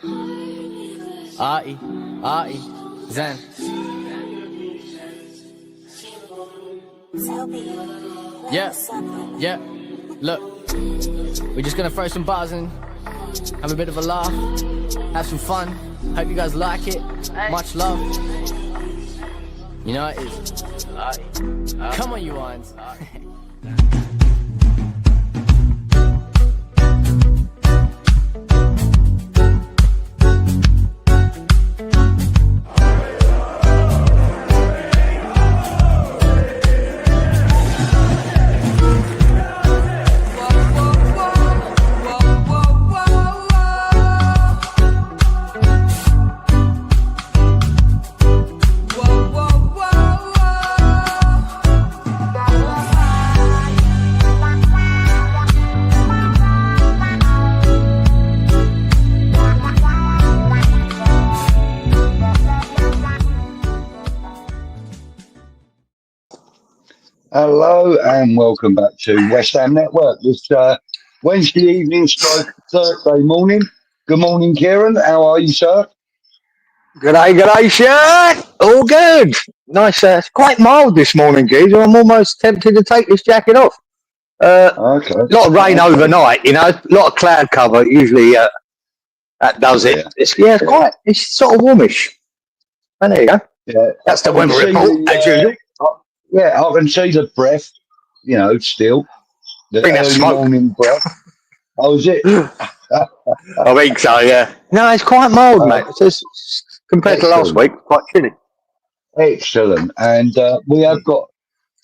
𝗪𝗛𝗥 𗧧𝗦. Yeah. Look, we're just gonna throw some bars in, have a bit of a laugh, have some fun. Hope you guys like it. Much love. You know it is. Come on, you ones. Hello and welcome back to West Ham Network. This Wednesday evening stroke Thursday morning. Good morning, Kieran. How are you, sir? G'day, sir. All good. Nice. It's quite mild this morning, geezer. I'm almost tempted to take this jacket off. Okay. A lot of rain overnight, you know. A lot of cloud cover. Usually that does it. Yeah. It's sort of warmish. And there you go. Yeah. That's the weather report, as usual. Yeah, I can see the breath, you know, still. The early morning breath. Oh, is it? I think so, yeah. No, it's quite mild, mate. It's compared to last week, quite chilly. Excellent. And we have got a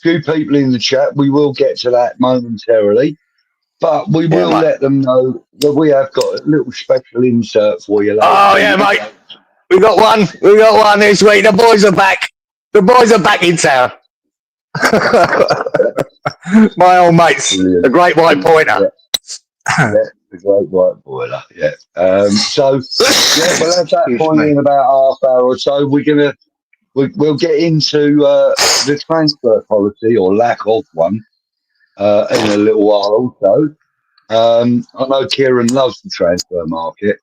few people in the chat. We will get to that momentarily. But we will let them know that we have got a little special insert for you later. Oh, yeah, mate. We got one this week. The boys are back. The boys are back in town. My old mates, the great white pointer. Yeah, the great white pointer. Yeah. We'll have that for you in about half hour or so. We'll get into the transfer policy or lack of one in a little while also. I know Kieran loves the transfer market.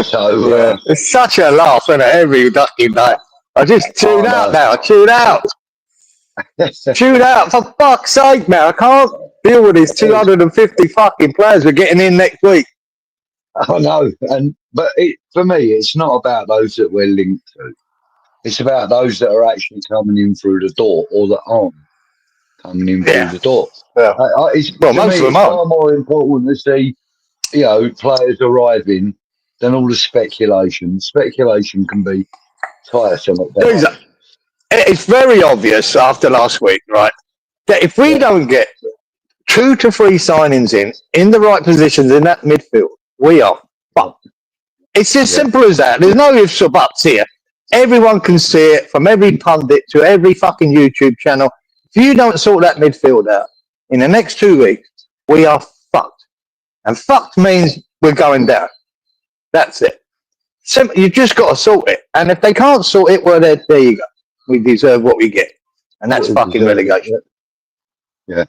So it's such a laugh, isn't it? Every fucking day. I just tuned out now. I tuned out. Tuned out, for fuck's sake, man. I can't deal with these 250 fucking players we're getting in next week. I know. But for me, it's not about those that we're linked to. It's about those that are actually coming in through the door or that aren't coming in through the door. Yeah. It's far more important to see, you know, players arriving than all the speculation. Speculation can be tiresome at best. It's very obvious after last week, right, that if we don't get 2 to 3 signings in the right positions in that midfield, we are fucked. It's as simple as that. There's no ifs or buts here. Everyone can see it, from every pundit to every fucking YouTube channel. If you don't sort that midfield out in the next 2 weeks, we are fucked. And fucked means we're going down. That's it. You just got to sort it. And if they can't sort it, well, there you go. We deserve what we get. And that's fucking relegation. Yeah.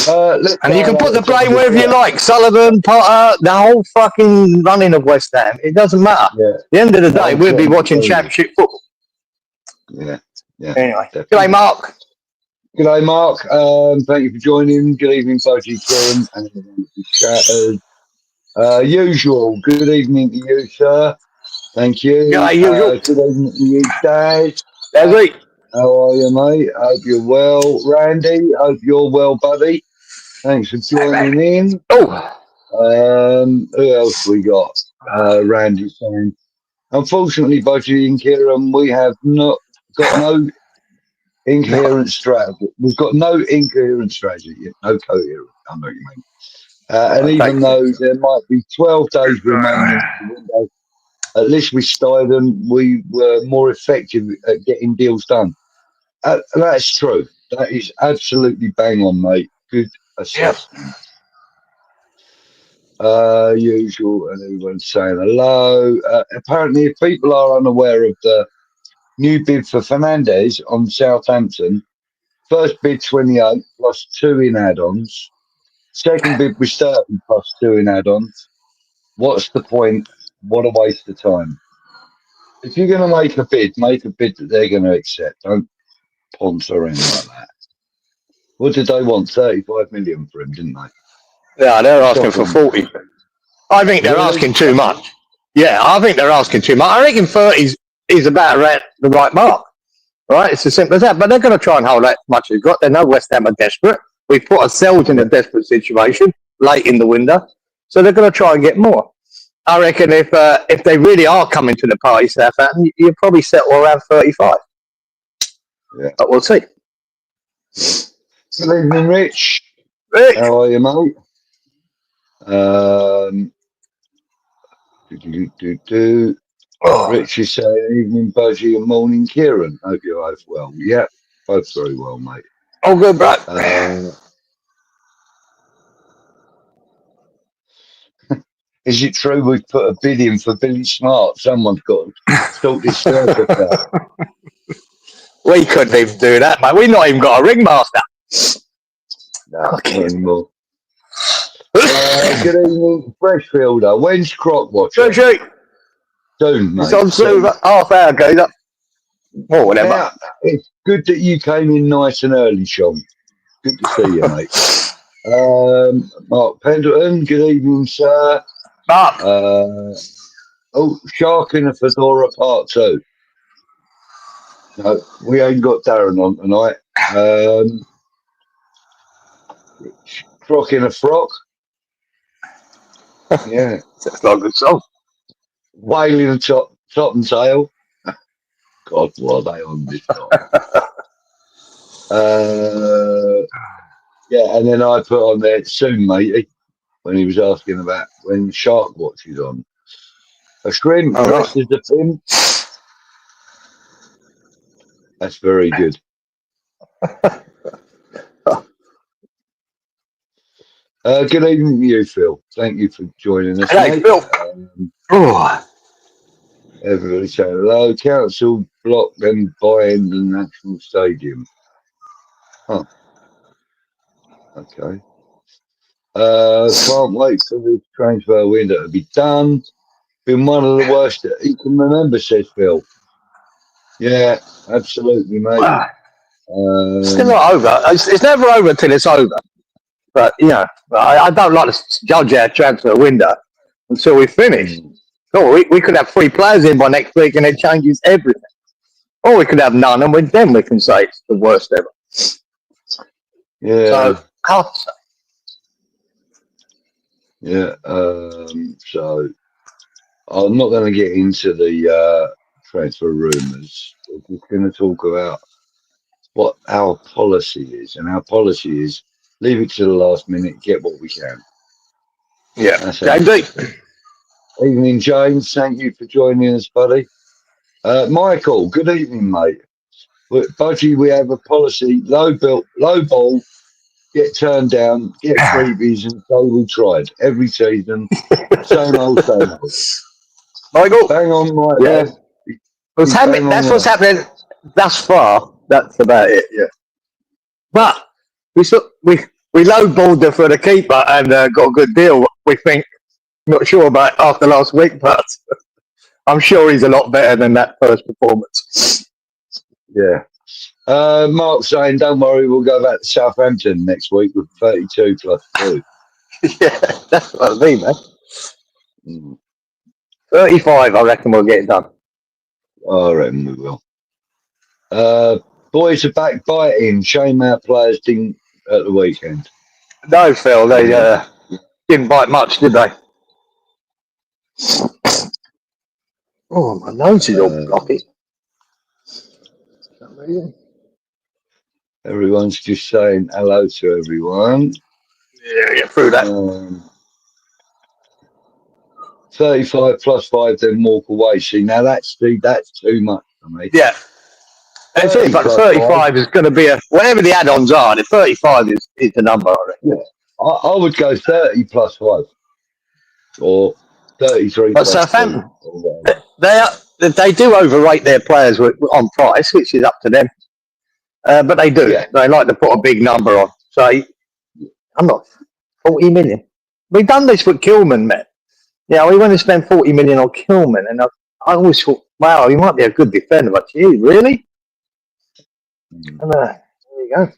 And you can put the blame wherever you like. Sullivan, Potter, the whole fucking running of West Ham. It doesn't matter. Yeah. At the end of the day, we'll be watching championship football. Yeah. Anyway. G'day, Mark. G'day, Mark. Thank you for joining. Good evening, Budgie Cieran and usual. Good evening to you, sir. Thank you. Usual. Good evening to you, Dad. Leslie. How are you, mate? Hope you're well. Randy, hope you're well, buddy. Thanks for joining in. Who else we got? Randy saying, unfortunately, Budgie and Kieran, we have not got no incoherent strategy. We've got no incoherent strategy yet. No coherent. I know what you mean. And even though there might be 12 days remaining in the window, at least with Steiden, we were more effective at getting deals done. That's true. That is absolutely bang on, mate. Good assessment. Usual, and everyone's saying hello. Apparently, if people are unaware of the new bid for Fernandes on Southampton, first bid 28 plus 2 in add-ons. Second bid was 30 plus 2 in add-ons. what's the point? What a waste of time. If you're going to make a bid that they're going to accept. Don't ponce around like that. What did they want? 35 million for him, didn't they? Yeah, they're asking for 40. I think they're asking too much. Yeah, I think they're asking too much. I reckon 30 is about around the right mark. Right? It's as simple as that. But they're going to try and hold that as much as they've got. They know West Ham are desperate. We've put ourselves in a desperate situation late in the window. So they're going to try and get more. I reckon if they really are coming to the party, Southampton, you'll probably settle around 35. Yeah. But we'll see. Good evening, Rich. Rich. How are you, mate? Rich is saying evening, Budgie, and morning, Kieran. Hope you're both well. Yeah, both very well, mate. Oh, good, bro. Is it true we've put a bid in for Billy Smart? Someone's got to sort this circus out. We couldn't even do that, mate. We've not even got a ringmaster. No, not anymore. Good evening, Freshfielder. When's Croc watching? Soon, mate. It's on soon. Half hour ago. Or whatever. Now, it's good that you came in nice and early, Sean. Good to see you, mate. Mark Pendleton, good evening, sir. Mark. Shark in a Fedora Part 2. No, we ain't got Darren on tonight. Croc in a frock. Yeah. That's not a good song. Wailing a top and tail. God, what are they on this time? Yeah, and then I put on there soon, matey, when he was asking about when Shark Watch is on. A shrimp dressed as a pimp. That's very good. Good evening to you, Phil. Thank you for joining us. Hey, Phil. Everybody say hello. Council block them buying the National Stadium. Huh. Okay. Can't wait for the transfer window to be done. Been one of the worst that he can remember, says Phil. Yeah, absolutely, mate. It's still not over. It's never over till it's over. But, you know, I don't like to judge our transfer window until we finish. Oh, we could have 3 players in by next week and it changes everything. Or we could have none and then we can say it's the worst ever. Yeah. So, yeah. So I'm not going to get into the transfer rumours. We're just going to talk about what our policy is. And our policy is leave it to the last minute, get what we can. Yeah. Indeed. Evening, James. Thank you for joining us, buddy. Michael, good evening, mate. Budgie, we have a policy: low ball, get turned down, get freebies, and so we tried every season. Same old. Michael, bang on, Mike. Yeah, that's what's happening thus far. That's about it. Yeah, but we lowballed her for the keeper and got a good deal. We think. Not sure about after last week, but I'm sure he's a lot better than that first performance. Yeah. Mark saying, don't worry, we'll go back to Southampton next week with 32 plus 2. Yeah, that's what I mean, man. 35, I reckon we'll get it done. I reckon we will. Boys are back biting. Shame our players didn't at the weekend. No, Phil, they didn't bite much, did they? Oh, my nose is all blocky. Everyone's just saying hello to everyone. Yeah, get through that. 35 plus 5, then walk away. See, now that's too much for me. Yeah. And see, but 35 is going to be whatever the add-ons are, the 35 is the number, I reckon. Yeah. I would go 30 plus 5. Or 33 but plus Southampton, 2. they do overrate their players on price, which is up to them. But they do. Yeah. They like to put a big number on. So, I'm not 40 million. We've done this with Kilman, man. Yeah, we went to spend 40 million on Kilman, and I always thought, wow, he might be a good defender, but gee, really? And there you go.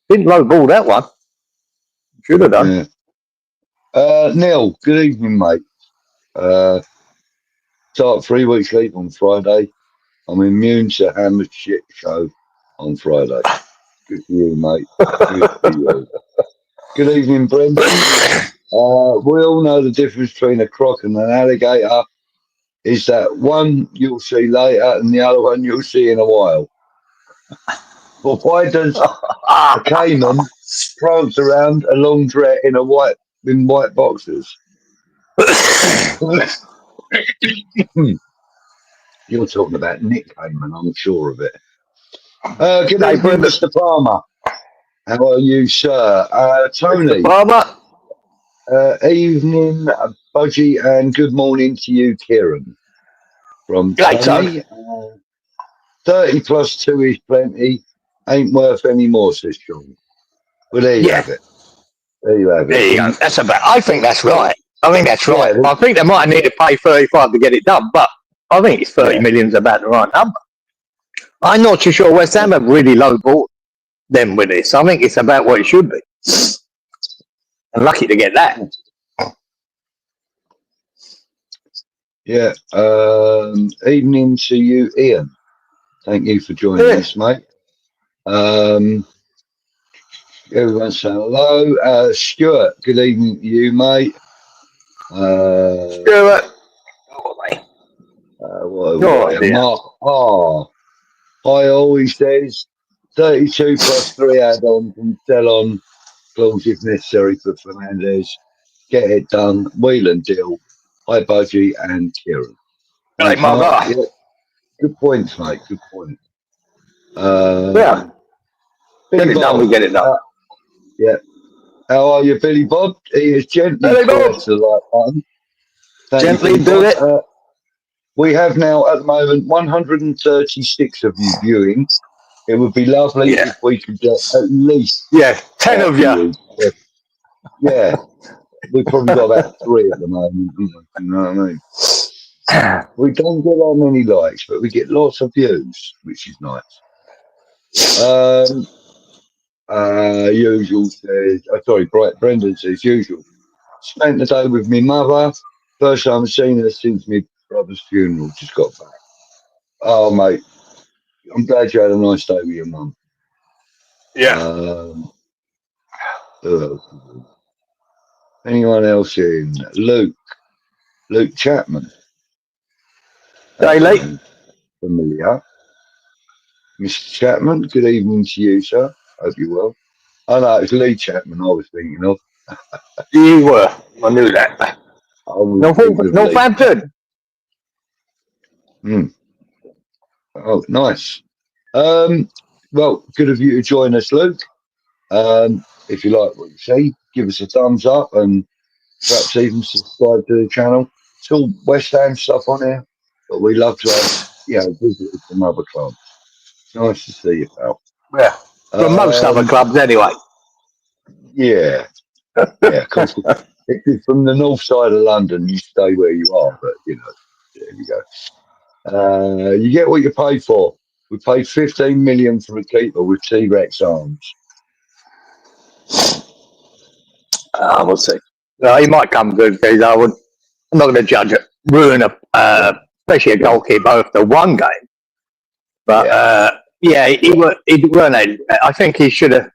Didn't low ball that one. Should have done. Yeah. Neil, good evening, mate. Start 3 weeks leave on Friday. I'm immune to Hammer's shit show on Friday. Good for you, mate. Good for you. Good evening, Brendan. We all know the difference between a croc and an alligator is that one you'll see later and the other one you'll see in a while. Well, why does a caiman prance around a laundrette in white boxes? You're talking about Nick Cayman, I'm sure of it. Good evening, Mr. Palmer. How are you, sir? Tony. Mr. Palmer. Evening, Budgie, and good morning to you, Kieran. From Tony. 30 plus 2 is plenty. Ain't worth any more, says Sean. Well, there you have it. There you have it. There you go. That's about. I think that's right. I think that's right. I think they might need to pay 35 to get it done, but I think it's 30 million's about the right number. I'm not too sure West Ham have really low ball them with this. I think it's about what it should be. And lucky to get that. Yeah. Evening to you, Ian. Thank you for joining us, mate. Everyone say hello. Stuart, good evening to you, mate. Stuart. Mark R. I always says 32 plus 3 add-ons and sell on clause if necessary for Fernandez. Get it done. Wheel and deal. Hi, Budgie and Kieran. Hey, Mark. Yeah. Good points, mate. Good point. Yeah. Get it done, we get it done. Yeah. How are you, Billy Bob? He is gently pressed the right button. Gently do it. We have now, at the moment, 136 of you viewing. It would be lovely if we could get at least 10 of you. Yeah. We've probably got about 3 at the moment. You know what I mean? We don't get that many likes, but we get lots of views, which is nice. Usual says, Brendan says, usual. Spent the day with my mother. First time I've seen her since my brother's funeral. Just got back. Oh, mate. I'm glad you had a nice day with your mum. Yeah. Anyone else in? Luke Chapman. Daily. Familiar. Mr. Chapman, good evening to you, sir. Hope you're well. Oh, no, it's Lee Chapman I was thinking of. You were. I knew that. Northampton. Oh, nice. Well, good of you to join us, Luke. If you like what you see, give us a thumbs up and perhaps even subscribe to the channel. It's all West Ham stuff on here, but we love to have, visitors from other clubs. It's nice to see you, pal. Yeah. From most other clubs, anyway. Yeah. Yeah, of course. If you're from the north side of London, you stay where you are, but, there you go. You get what you pay for. We paid 15 million for a keeper with T-Rex arms. We'll see. He might come good because I'm not going to judge it. Ruin especially a goalkeeper after one game. But he weren't. I think he should have.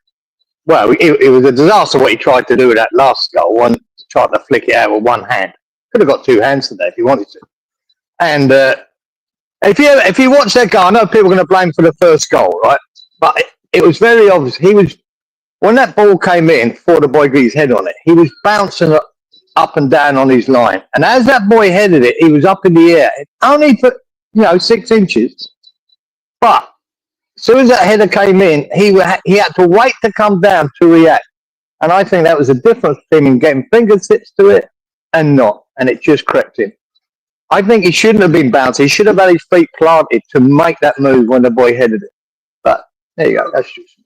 Well, it was a disaster what he tried to do with that last goal and tried to flick it out with one hand. Could have got 2 hands today if he wanted to. And if you watch that goal, I know people are going to blame for the first goal, right? But it was very obvious. When that ball came in, before the boy got his head on it, he was bouncing up and down on his line. And as that boy headed it, he was up in the air, only for 6 inches. But as soon as that header came in, he had to wait to come down to react. And I think that was the difference between him getting fingertips to it and not. And it just crept in. I think he shouldn't have been bounced. He should have had his feet planted to make that move when the boy headed it. But there you go. That's just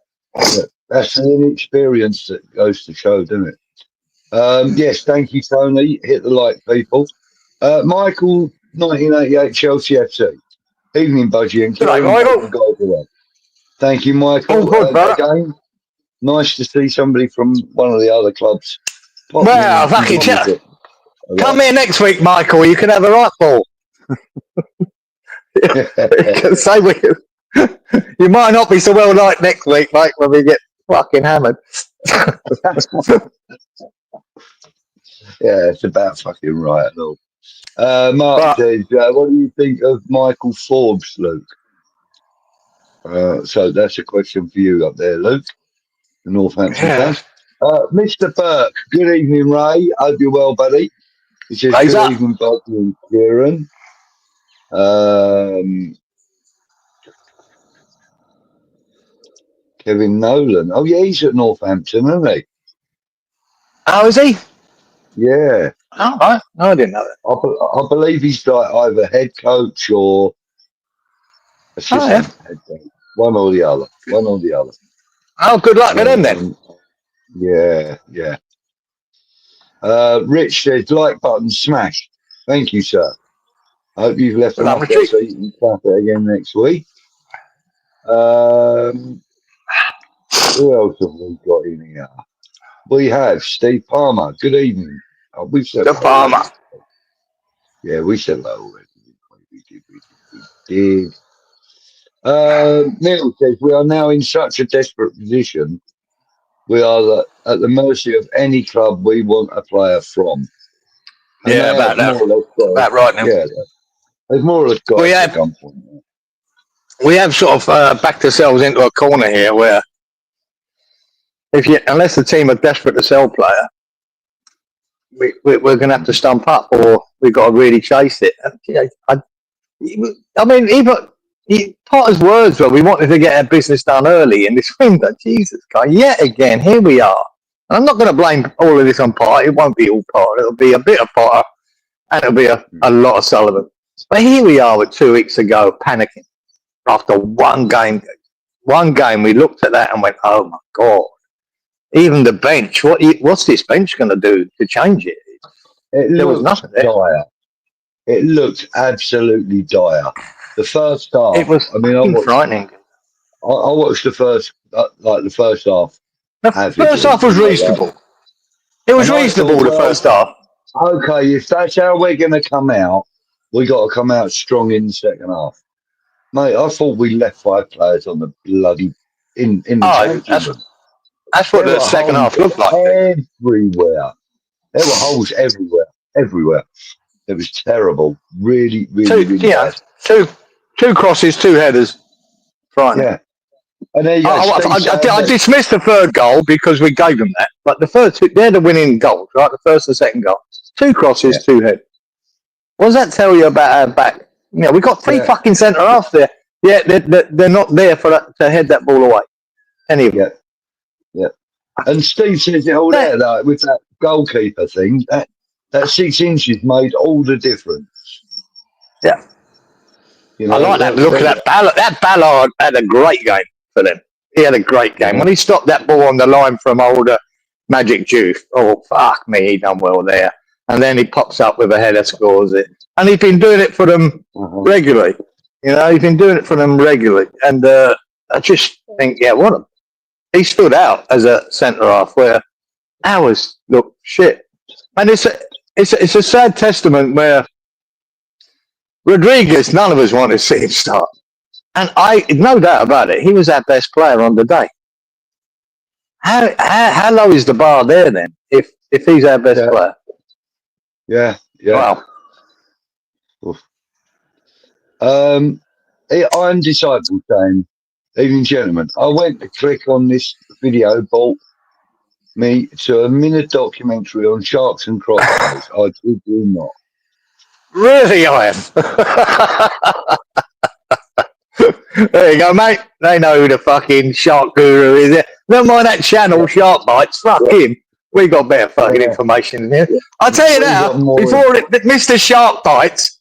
That's an inexperience that goes to show, doesn't it? Yes, thank you, Tony. Hit the like, people. Michael, 1988 Chelsea FC. Evening, Budgie and Good night, Kieran. Michael. Hope you guys are well. Thank you, Michael. All good, brother. Again, nice to see somebody from one of the other clubs. Well, fucking come here next week, Michael. You can have a right ball. Say you might not be so well liked next week, mate, when we get fucking hammered. Yeah, it's about fucking right and all. Mark says, what do you think of Michael Forbes, Luke? So that's a question for you up there, Luke, the Northampton fans. Mr. Burke, good evening, Ray. Hope you're well, buddy. He says, good evening, Budgie and Kieran. Kevin Nolan. Oh, yeah, he's at Northampton, isn't he? Oh, is he? Yeah. Oh, right. No, I didn't know that. I believe he's like either head coach or assistant head coach. One or the other. Oh, good luck to them then. Yeah. Rich says, like button smashed. Thank you, sir. I hope you've left enough there so you can start it again next week. Who else have we got in here? We have Steve Palmer. Good evening. We've said Palmer. Yeah, we said that already. We did. Neil says, we are now in such a desperate position. We are at the mercy of any club we want a player from. And about that. About right now. Yeah, there's more or less got to come from there. We have sort of backed ourselves into a corner here where unless the team are desperate to sell a player, we're going to have to stump up, or we've got to really chase it. I mean, even Potter's words were, we wanted to get our business done early in this window. Jesus Christ, yet again, here we are. And I'm not going to blame all of this on Potter. It won't be all Potter. It'll be a bit of Potter, and it'll be a lot of Sullivan. But here we are with 2 weeks ago, panicking after one game. One game, we looked at that and went, "Oh my God!" Even the bench. What's this bench going to do to change it? There was nothing there. Dire. It looked absolutely dire. The first half. It was frightening. I watched the first half. The first half was reasonable. It was reasonable, the first half. Okay, if that's how we're going to come out, we got to come out strong in the second half. Mate, I thought we left 5 players on the bloody in the that's what the second half looked like. Everywhere. There were holes everywhere. It was terrible. Really bad. Two crosses, 2 headers. Frightening. Yeah. And there you go. I dismissed the third goal because we gave them that. But the first 2, they're the winning goals, right? The first and second goal. 2 crosses, 2 headers. What does that tell you about our back? We got 3 fucking centre halves there. Yeah, they're not there to head that ball away. Any of it. Yeah. And Steve says it all there, though, with that goalkeeper thing. That 6 inches made all the difference. Yeah. I like that. Look at that. That Ballard had a great game for them. He had a great game. When he stopped that ball on the line from older 𝗪𝗔𝗧𝗦, oh, fuck me, he done well there. And then he pops up with a header, scores it. And he's been doing it for them regularly. He's been doing it for them regularly. And I just think, he stood out as a centre-half where ours look shit. And it's a sad testament where Rodriguez, none of us wanted to see him start. And no doubt about it, he was our best player on the day. How low is the bar there then, if he's our best player? Yeah. Wow. I'm Disciple saying, ladies and gentlemen, I went to click on this video, brought me to a minute documentary on sharks and crocodiles. I do not. Really, I am. There you go, mate. They know who the fucking shark guru is. Never mind that channel, Shark Bites. Fuck him. We got better fucking information in here. I'll tell you now, before Mr. Shark Bites,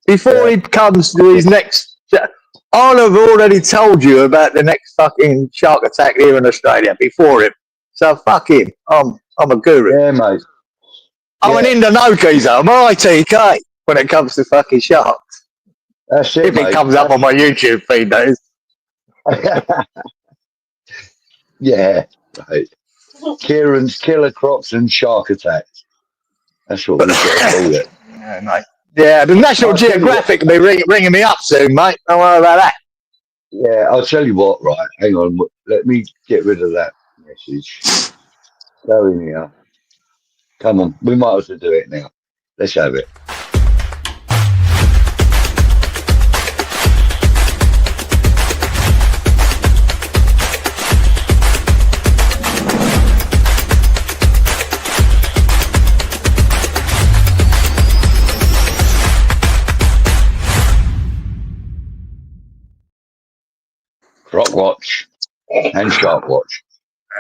before he comes to his next, I'll have already told you about the next fucking shark attack here in Australia before him. So fuck him. I'm I'm a guru. Yeah, mate. I'm an in-the-know geezer. I'm ITK when it comes to fucking sharks. That's it, If mate. it comes up on my YouTube feed, that is. Yeah, mate. Kieran's killer crocs and shark attacks. That's what we've got to call it. Yeah, mate. Yeah, the National Geographic will be ringing me up soon, mate. Don't worry about that. Yeah, I'll tell you what, right? Hang on. Let me get rid of that message. Go in here. Come on. We might as well do it now. Let's have it. Croc watch and shark watch.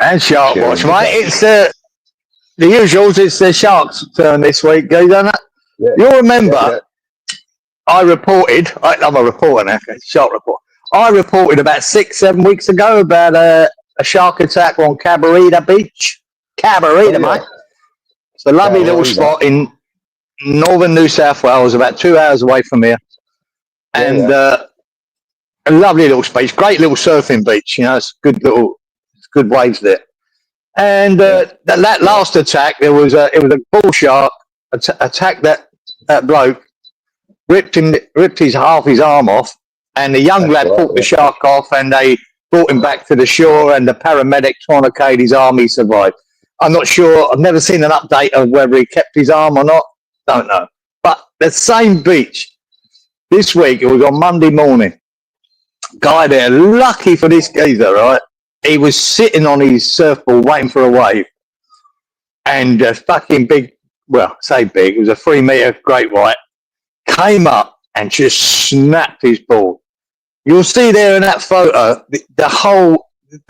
And shark watch, mate. It's the usuals. It's the sharks' turn this week, don't it? Yeah. You'll remember I reported. I'm a reporter now. Shark report. I reported about 6-7 weeks ago about a shark attack on 𝗪𝗪𝗥 Beach. 𝗪𝗪𝗥, mate. It's a lovely little spot in northern New South Wales, about 2 hours away from here, and a lovely little space, great little surfing beach. You know, it's good waves there. And that last attack, it was a bull shark attacked that bloke, ripped half his arm off, and the young lad pulled the shark off, and they brought him back to the shore, and the paramedic tourniqueted his arm. He survived. I'm not sure. I've never seen an update of whether he kept his arm or not. Don't know. But the same beach this week, it was on Monday morning. Guy there, lucky for this geezer, right? He was sitting on his surfboard waiting for a wave, and a fucking big, well, say big, it was a 3 meter great white, came up and just snapped his board. You'll see there in that photo the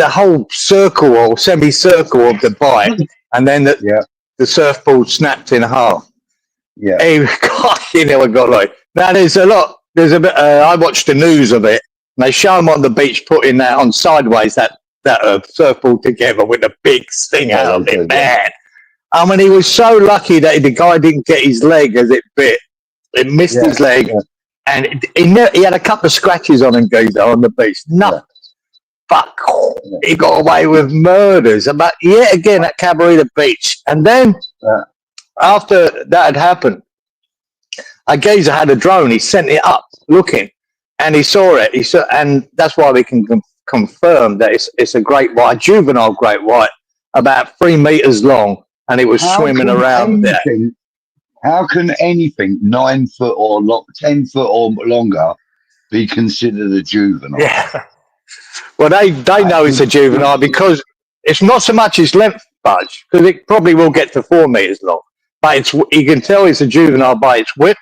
whole circle or semicircle of the bite, and then the surfboard snapped in half. Yeah, he got like. Now there's a bit. I watched the news of it. And they show him on the beach putting that on sideways, that surfboard together with a big sting out of it, man. I mean, he was so lucky that the guy didn't get his leg as it bit. It missed his leg, and he had a couple of scratches on him, geezer, on the beach. Nothing. Fuck. He got away with murders. But yet again at 𝗪𝗪𝗥 Beach. And then after that had happened, a geezer had a drone. He sent it up looking. And he saw it. And that's why we can confirm that it's a great white, a juvenile great white, about 3 meters long, and it was swimming around there. How can anything 9 foot or 10 foot or longer be considered a juvenile? Yeah. Well, they know it's a juvenile because it's not so much its length, Budge, because it probably will get to 4 meters long. But you can tell it's a juvenile by its width,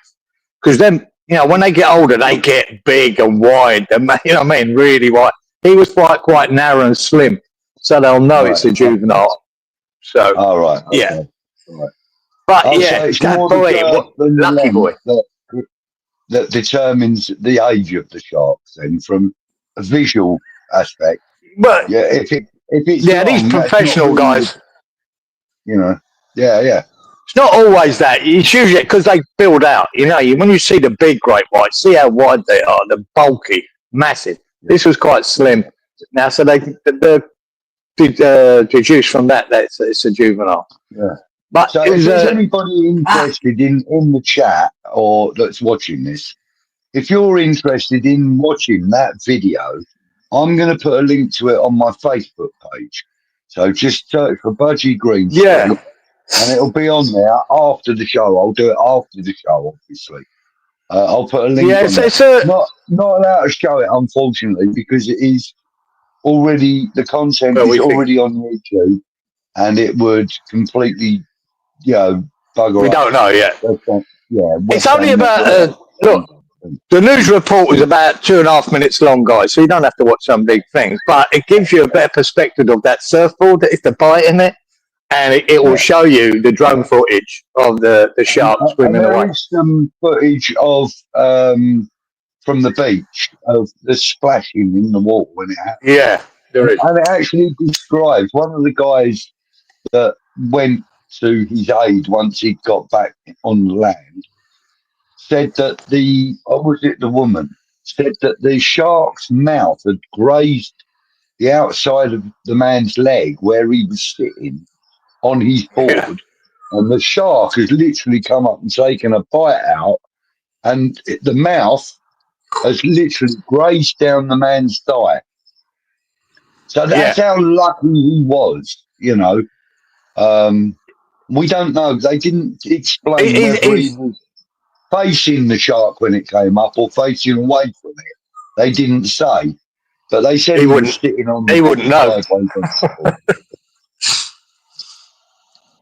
because then. You know, when they get older, they get big and wide. You know what I mean? Really wide. He was quite narrow and slim, so they'll know it's a juvenile. So, right. Okay. Yeah. Right. But so it's that boy, lucky boy, that determines the age of the sharks. Then, from a visual aspect, but if it's these professional guys, you know, yeah. It's not always that. It's usually because they build out. You know, when you see the big great whites, see how wide they are. They're bulky, massive. This was quite slim. Now, so they deduce from that it's a juvenile. Yeah. But so, if there's anybody interested in the chat or that's watching this, if you're interested in watching that video, I'm going to put a link to it on my Facebook page. So just search for Budgie Green. Yeah. And it'll be on there after the show. I'll do it after the show, obviously. I'll put a link on there. Not allowed to show it, unfortunately, because it is already, the content is already on YouTube, and it would completely, bugger We up. don't know yet. It's only about, look, the news report was about 2.5 minutes long, guys, so you don't have to watch some big things, but it gives you a better perspective of that surfboard, that is the bite in it. And it will show you the drone footage of the shark swimming away. There is some footage of from the beach of the splashing in the water when it happened. Yeah, there is. And it actually describes one of the guys that went to his aid once he got back on the land, said that the woman said that the shark's mouth had grazed the outside of the man's leg where he was sitting on his board, and the shark has literally come up and taken a bite out, and the mouth has literally grazed down the man's thigh. So that's how lucky he was, you know. We don't know. They didn't explain whether he was facing the shark when it came up or facing away from it. They didn't say, but they said he was sitting on. He wouldn't know.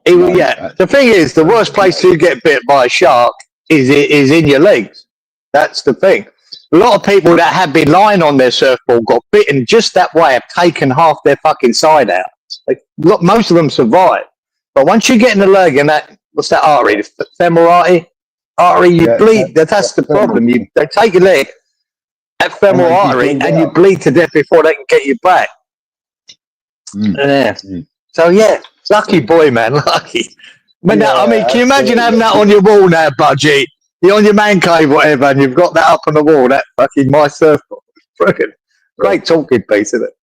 The thing is, the worst place to get bit by a shark is in your legs. That's the thing. A lot of people that have been lying on their surfboard got bitten just that way, have taken half their fucking side out. Most of them survive. But once you get in the leg and that, what's that artery? The femoral artery, you bleed. That's the problem. They take your leg, that femoral artery, and you bleed to death before they can get you back. So, lucky boy, man, lucky. I mean, can you imagine having that on your wall now, Budgie? You're on your man cave, whatever, and you've got that up on the wall, that fucking my surfboard. Brilliant. Great talking piece, isn't it?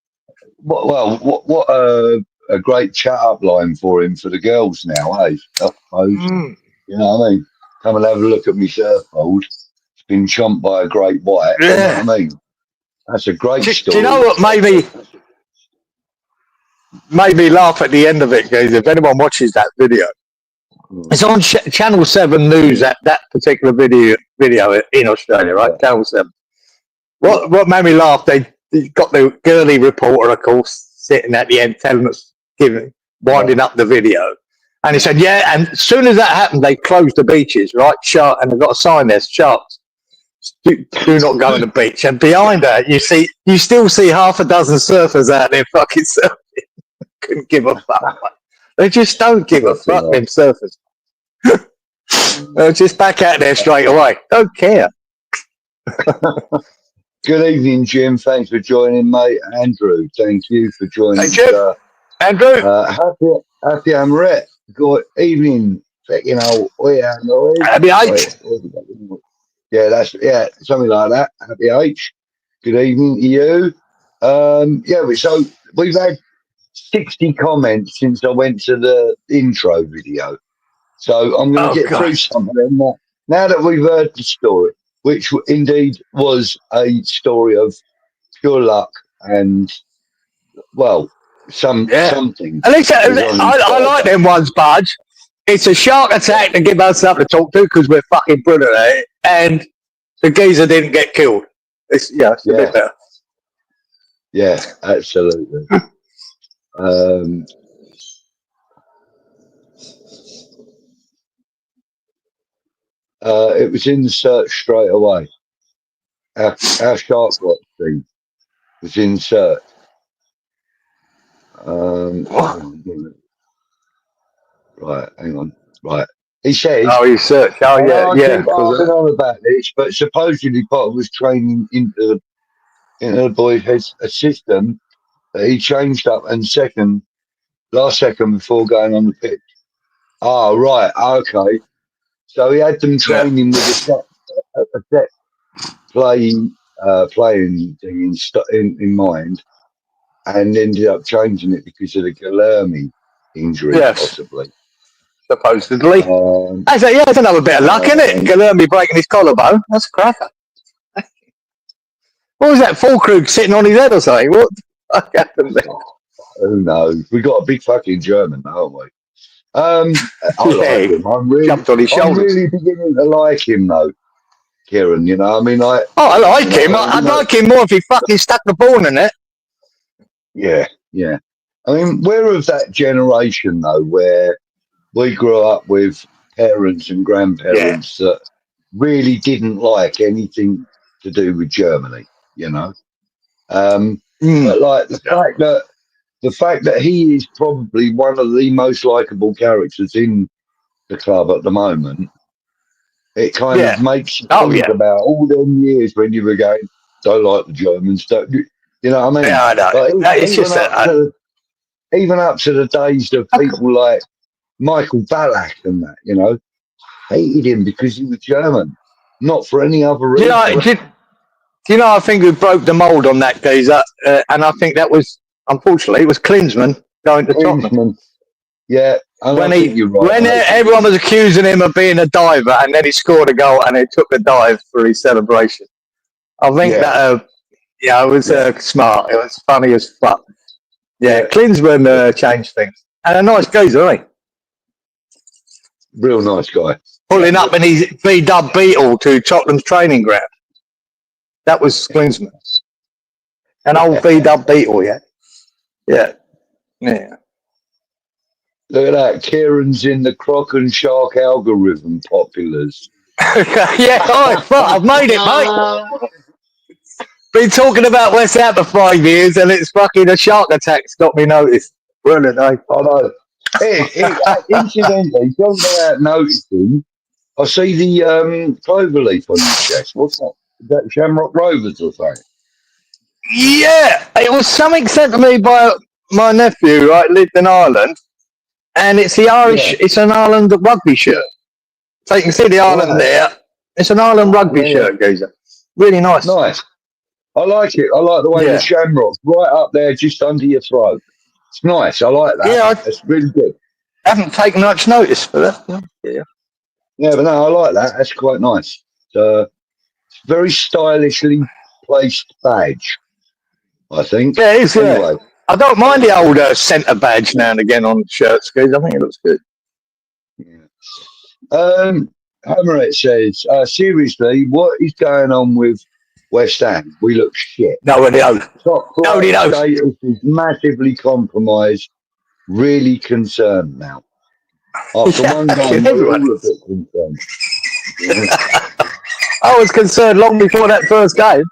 Well, what a great chat-up line for him for the girls now, eh? I suppose. You know what I mean? Come and have a look at my surfboard. It's been chomped by a great white. You know what I mean? That's a great story. Do you know what made me laugh at the end of it, guys? If anyone watches that video, it's on Channel 7 News, that particular video in Australia, right? Channel 7. What made me laugh, they got the girly reporter, of course, sitting at the end telling us, winding up the video. And he said, and as soon as that happened, they closed the beaches, right? Shark, and they've got a sign there, sharks. Do not go on the beach. And behind that, you still see half a dozen surfers out there fucking surfing. Couldn't give a fuck. They just don't give a fuck, them surfers. They're just back out there straight away. Don't care. Good evening, Jim. Thanks for joining, mate. Andrew, thank you for joining. Hey, Jim. Andrew. Happy Amrit. Good evening. You know, Happy H. Yeah, something like that. Happy H. Good evening to you. So we've had 60 comments since I went to the intro video. So I'm going to get through some of them now that we've heard the story, which indeed was a story of pure luck and, well, something. At least I like them ones, Budge. It's a shark attack to give us something to talk to because we're fucking brilliant at it, and the geezer didn't get killed. It's a bit better. Yeah, absolutely. It was in the search straight away. Our shark watch thing was in search. Right, hang on. Right. He says... Oh, he searched. Oh, yeah. I keep asking on about this, but supposedly Potter was training into the boy's head a system that he changed up last second before going on the pitch. Oh, right. Okay. So he had them training with a set playing thing in mind, and ended up changing it because of the 𝗪𝗪𝗥 injury, possibly. Supposedly. That's another bit of luck, isn't it? 𝗪𝗪𝗥 breaking his collarbone. That's a cracker. What was that? Fulkrug sitting on his head or something? What the fuck happened there? Who knows? We got a big fucking German, haven't we? I like him. I'm really beginning to like him, though, Kieran. You know, I mean, I like him. I'd like him more if he fucking stuck the ball in it. Yeah. I mean, we're of that generation, though, where we grew up with parents and grandparents that really didn't like anything to do with Germany, you know. But like the fact that he is probably one of the most likable characters in the club at the moment, it kind of makes you think about all them years when you were going, don't like the Germans, don't you? You know what I mean? Yeah, I know. Like, it's just even up to the days of people like Michael Ballack and that, you know, hated him because he was German, not for any other reason. Do you know, I think we broke the mould on that geezer, and I think that was, unfortunately, it was Klinsmann going to Tottenham. Yeah, when you're right, everyone was accusing him of being a diver, and then he scored a goal and he took the dive for his celebration. I think that, it was smart. It was funny as fuck. Yeah, Klinsmann changed things. And a nice geezer, isn't he? Real nice guy. Pulling up in his V-dub Beetle to Tottenham's training ground. That was Klinsmann. An old V-dub Beetle, yeah. Yeah. Look at that. Kieran's in the croc and shark algorithm populars. I've made it, mate. Been talking about West Ham for 5 years, and it's fucking a shark attack's got me noticed. Brilliant, eh? I know. Incidentally, talking about noticing, I see the clover leaf on your chest. What's that? Is that Shamrock Rovers or something? Yeah, it was something sent to me by my nephew, right, lived in Ireland, and it's the Irish, it's an Ireland rugby shirt. So you can see the Ireland there. It's an Ireland rugby shirt, geezer. Really nice. Nice. I like it. I like the way the shamrock's right up there, just under your throat. It's nice. I like that. Yeah, it's really good. I haven't taken much notice for that. Yeah, but no, I like that. That's quite nice. It's very stylishly placed badge, I think. Yeah, it is. Anyway. I don't mind the old centre badge now and again on shirts, guys. I think it looks good. Yeah. Homer says, seriously, what is going on with West Ham? We look shit. Nobody knows. Nobody knows. Status is massively compromised. Really concerned now. After one game, we're all a bit concerned. I was concerned long before that first game.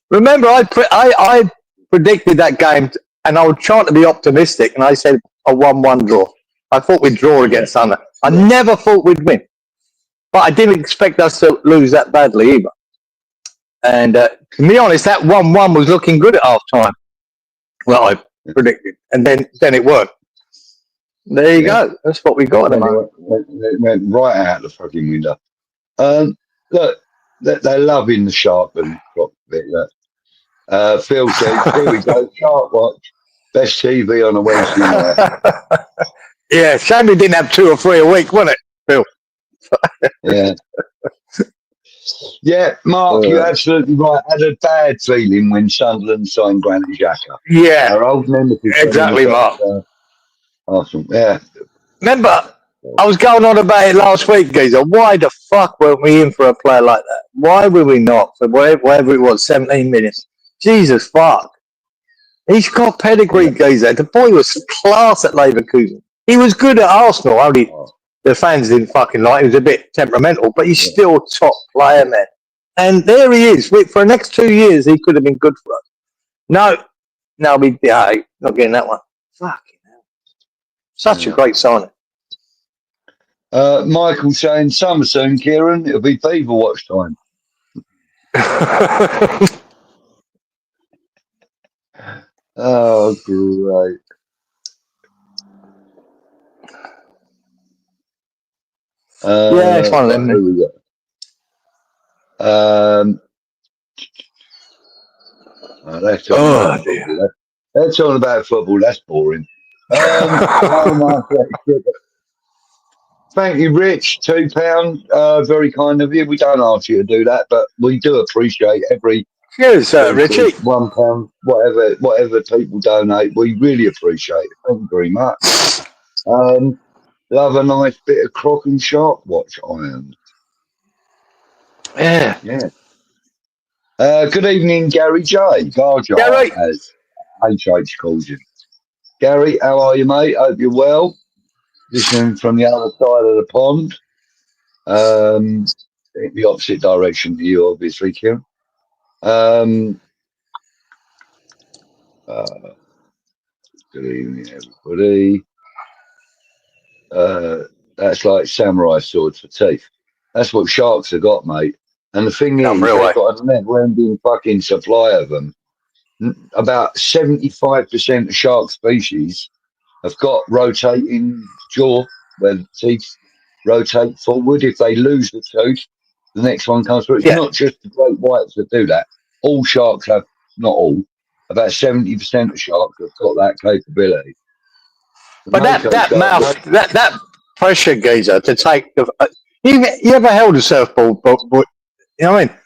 Remember, I predicted that game, and I was trying to be optimistic, and I said a 1-1 draw. I thought we'd draw against Sunderland. I never thought we'd win. But I didn't expect us to lose that badly either. And to be honest, that 1-1 was looking good at half time. Well, I predicted. And then it worked. There you go. That's what we got. It went right out the fucking window. Look, they're loving the shark and croc bit. Phil says, here we go, Shark Watch. Best TV on a Wednesday night. Yeah, shame we didn't have 2 or 3 a week, wasn't it, Phil? Yeah. Yeah, Mark, you're absolutely right. I had a bad feeling when Sunderland signed Granit Xhaka. Yeah. Our old nemesis. Exactly, Mark. Awesome. Yeah. Remember, I was going on about it last week, geezer. Why the fuck weren't we in for a player like that? Why were we not for whatever it was, 17 million? Jesus fuck. He's got pedigree, geezer. The boy was class at Leverkusen. He was good at Arsenal, only the fans didn't fucking like him. He was a bit temperamental, but he's still a top player, man. And there he is. For the next 2 years, he could have been good for us. No, not getting that one. Fucking hell. Such a great signing. Michael saying, summer soon, Kieran. It'll be Beaver Watch time. Oh, great. Yeah, it's one of them. That's all about football. That's boring. Thank you, Rich. £2. Very kind of you. We don't ask you to do that, but we do appreciate every Cheers, Richie. £1, whatever people donate. We really appreciate it. Thank you very much. Love a nice bit of croc and shark watch iron. Yeah. Good evening, Gary J. Gary, as HH calls you. Gary, how are you, mate? Hope you're well. Listening from the other side of the pond. The opposite direction to you, obviously, Kim. Good evening, everybody. That's like samurai swords for teeth. That's what sharks have got, mate. And the thing is, they've got a never-ending fucking supply of them. About 75% of shark species have got rotating jaw where the teeth rotate forward. If they lose the tooth, the next one comes through. It's not just the great whites that do that. All sharks have, not all, about 70% of sharks have got that capability. But that mouth, that pressure geyser to take the, you ever held a surfboard, but you know what I mean?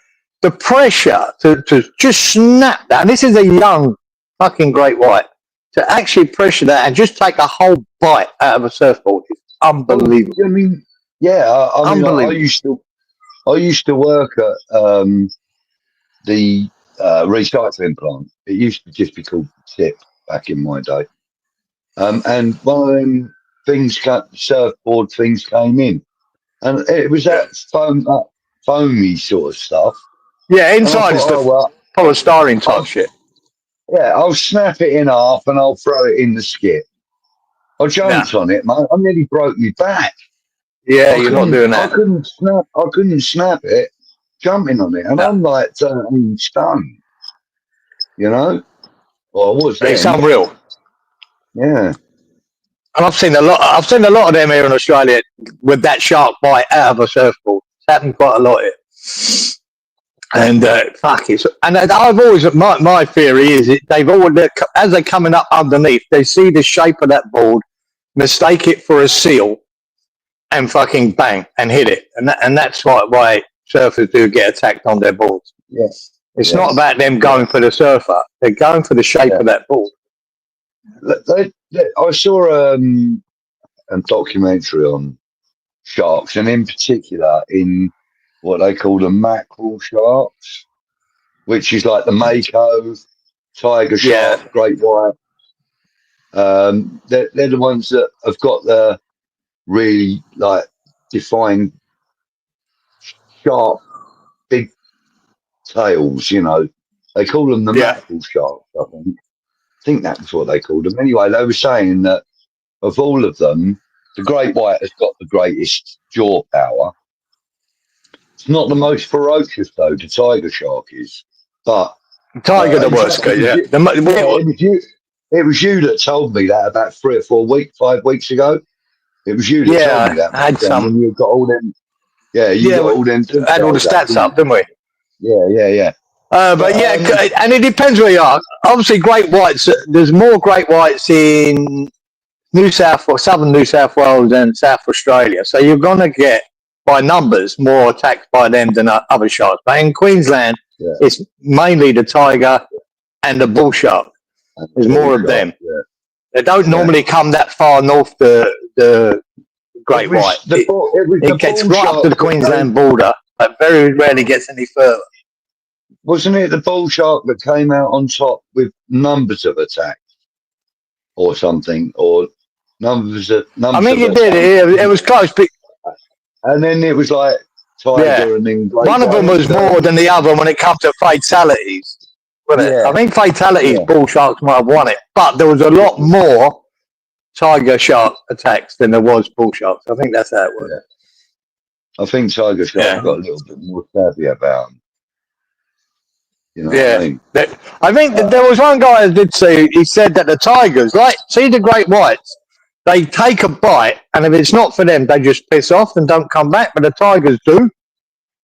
The pressure to just snap that, and this is a young fucking great white, to actually pressure that and just take a whole bite out of a surfboard is unbelievable. I mean, yeah, I mean, I used to work at the recycling plant. It used to just be called Tip back in my day. And one of them things, surfboard things came in. And it was that foamy sort of stuff. Yeah, inside is the polystyrene type shit. Yeah, I'll snap it in half and I'll throw it in the skip. I jumped on it, mate. I nearly broke my back. Yeah, you're not doing that. I couldn't snap it, jumping on it. And I'm like 13 stone. You know? Well, I was then. It's unreal. Yeah. And I've seen a lot of them here in Australia with that shark bite out of a surfboard. It's happened quite a lot here. And and I've always, my theory is they've always, as they're coming up underneath, they see the shape of that board, mistake it for a seal, and fucking bang and hit it. And that's why surfers do get attacked on their boards. Yes. It's not about them going for the surfer; they're going for the shape of that board. I saw a documentary on sharks, and in particular in what they call the mackerel sharks, which is like the mako, tiger shark, great white. They're the ones that have got the really like defined, sharp, big tails. You know, they call them the mackerel sharks. I think that's what they called them. Anyway, they were saying that of all of them, the great white has got the greatest jaw power. It's not the most ferocious, though. The tiger shark is, but tiger the worst. It was you that told me that about 5 weeks ago. It was you that told me that. I had some. You got all them. Yeah, got all them. Had all the stats up, didn't we? Yeah. But and it depends where you are. Obviously, great whites. There's more great whites in southern New South Wales and South Australia. So you're gonna get, by numbers, more attacked by them than other sharks. But in Queensland, it's mainly the tiger and the bull shark. There's more of them. Yeah. They don't normally come that far north, the great white. It gets right up to the Queensland border, but very rarely gets any further. Wasn't it the bull shark that came out on top with numbers of attacks or something? Or numbers of I mean, it did. It was close. But and then it was like tiger and then one of them was more than the other when it comes to fatalities. I think fatalities, bull sharks might have won it, but there was a lot more tiger shark attacks than there was bull sharks. I think that's how it was. I think tiger shark got a little bit more savvy about them. You know what I mean? I think that there was one guy I did see. He said that the tigers, see the great whites, they take a bite, and if it's not for them, they just piss off and don't come back. But the tigers do.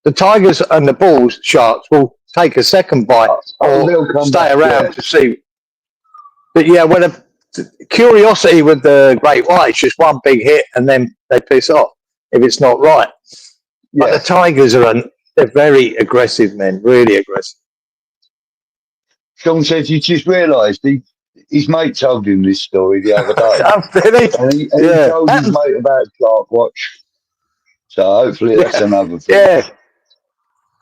The tigers and the bull sharks will take a second bite or stay around to see. But when the curiosity with the great white is just one big hit, and then they piss off if it's not right. But the tigers they're very aggressive, men, really aggressive. Sean says he just realised his mate told him this story the other day. and he told his mate about Shark Watch. So hopefully that's another thing. Yeah.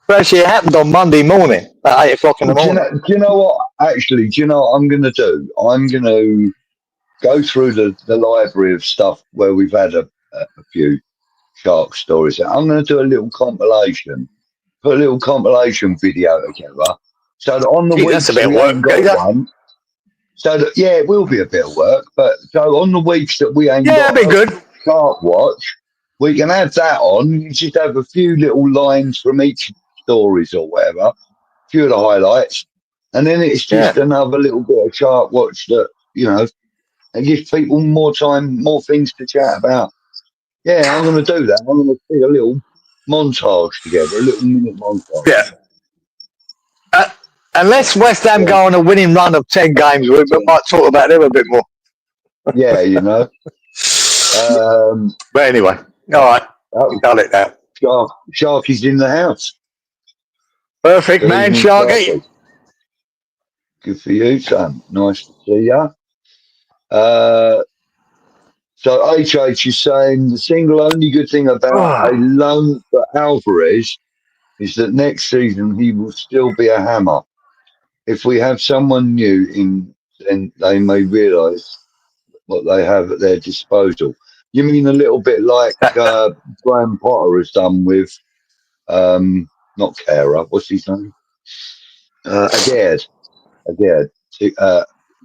Actually, it happened on Monday morning at 8 o'clock in the morning. Do you know what? Actually, do you know what I'm going to do? I'm going to go through the library of stuff where we've had a few shark stories. I'm going to do a little compilation, put a little compilation video together. So that on the weeks that's a bit of work. It will be a bit of work. But so on the weeks that we ain't got that'd be good. Shark Watch, we can have that on. You just have a few little lines from each stories or whatever, a few of the highlights, and then it's just another little bit of Shark Watch that, it gives people more time, more things to chat about. Yeah, I'm going to do that. I'm going to put a little montage together, a little minute montage. Yeah. Unless West Ham go on a winning run of 10 games, we might talk about them a bit more. Yeah, you know. But anyway, all right. We done it now. Sharky's in the house. Perfect, Good man, evening, Sharky. Good for you, son. Nice to see ya. So HH is saying the single only good thing about a loan for Alvarez is that next season he will still be a hammer. If we have someone new in, then they may realise what they have at their disposal. You mean a little bit like Graham Potter has done with, not Kara, what's his name? Again.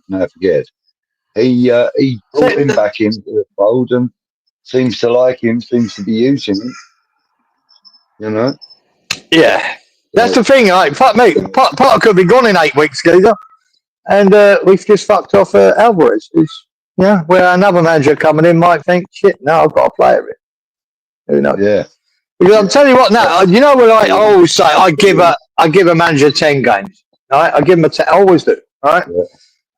No, forget. He brought him back into the fold and seems to like him, seems to be using him. You know? Yeah. That's the thing, like, fuck me. Potter could be gone in 8 weeks, Geezer. And we've just fucked off Alvarez. Yeah, where another manager coming in might think, shit, no, I've got to play it. Who knows? Yeah. Because I'll tell you what now, you know what I always say, I give a manager 10 games. Right? I give him I always do. Right? Yeah.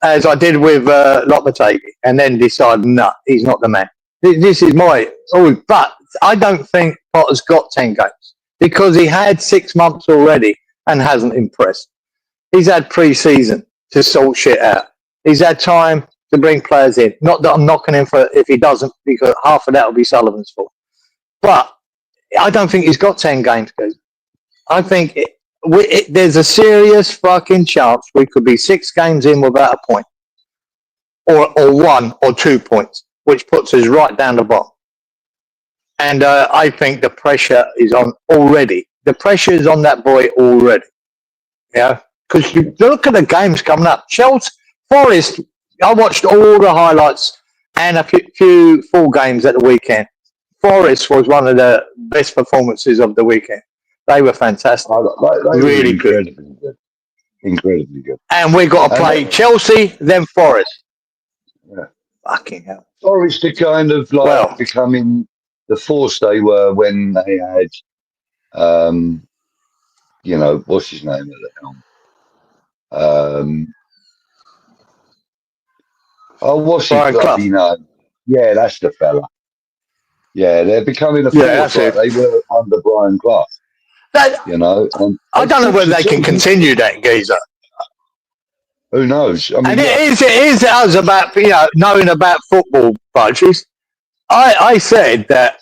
As I did with Lopetegui, and then decide, no, he's not the man. This is but I don't think Potter's got 10 games because he had 6 months already and hasn't impressed. He's had pre-season to sort shit out. He's had time to bring players in. Not that I'm knocking him for if he doesn't, because half of that will be Sullivan's fault. But I don't think he's got 10 games, guys. I think there's a serious fucking chance we could be 6 games in without a point. Or 1 or 2 points, which puts us right down the bottom. And I think the pressure is on already. The pressure is on that boy already. Yeah? Because you look at the games coming up. Chelsea, Forest, I watched all the highlights and a few full games at the weekend. Forest was one of the best performances of the weekend. They were fantastic. Really good. Incredibly good. And we've got to play Chelsea, then Forest. Yeah. Fucking hell. Forest are kind of like becoming the force they were when they had, you know, what's his name at the helm? What's his bloody name? Yeah, that's the fella. Yeah, they're becoming a force like they were under Brian Clough. You know, I don't know whether they can continue that, Geezer. Who knows? I mean, and it is us about knowing about football, Budgies. I said that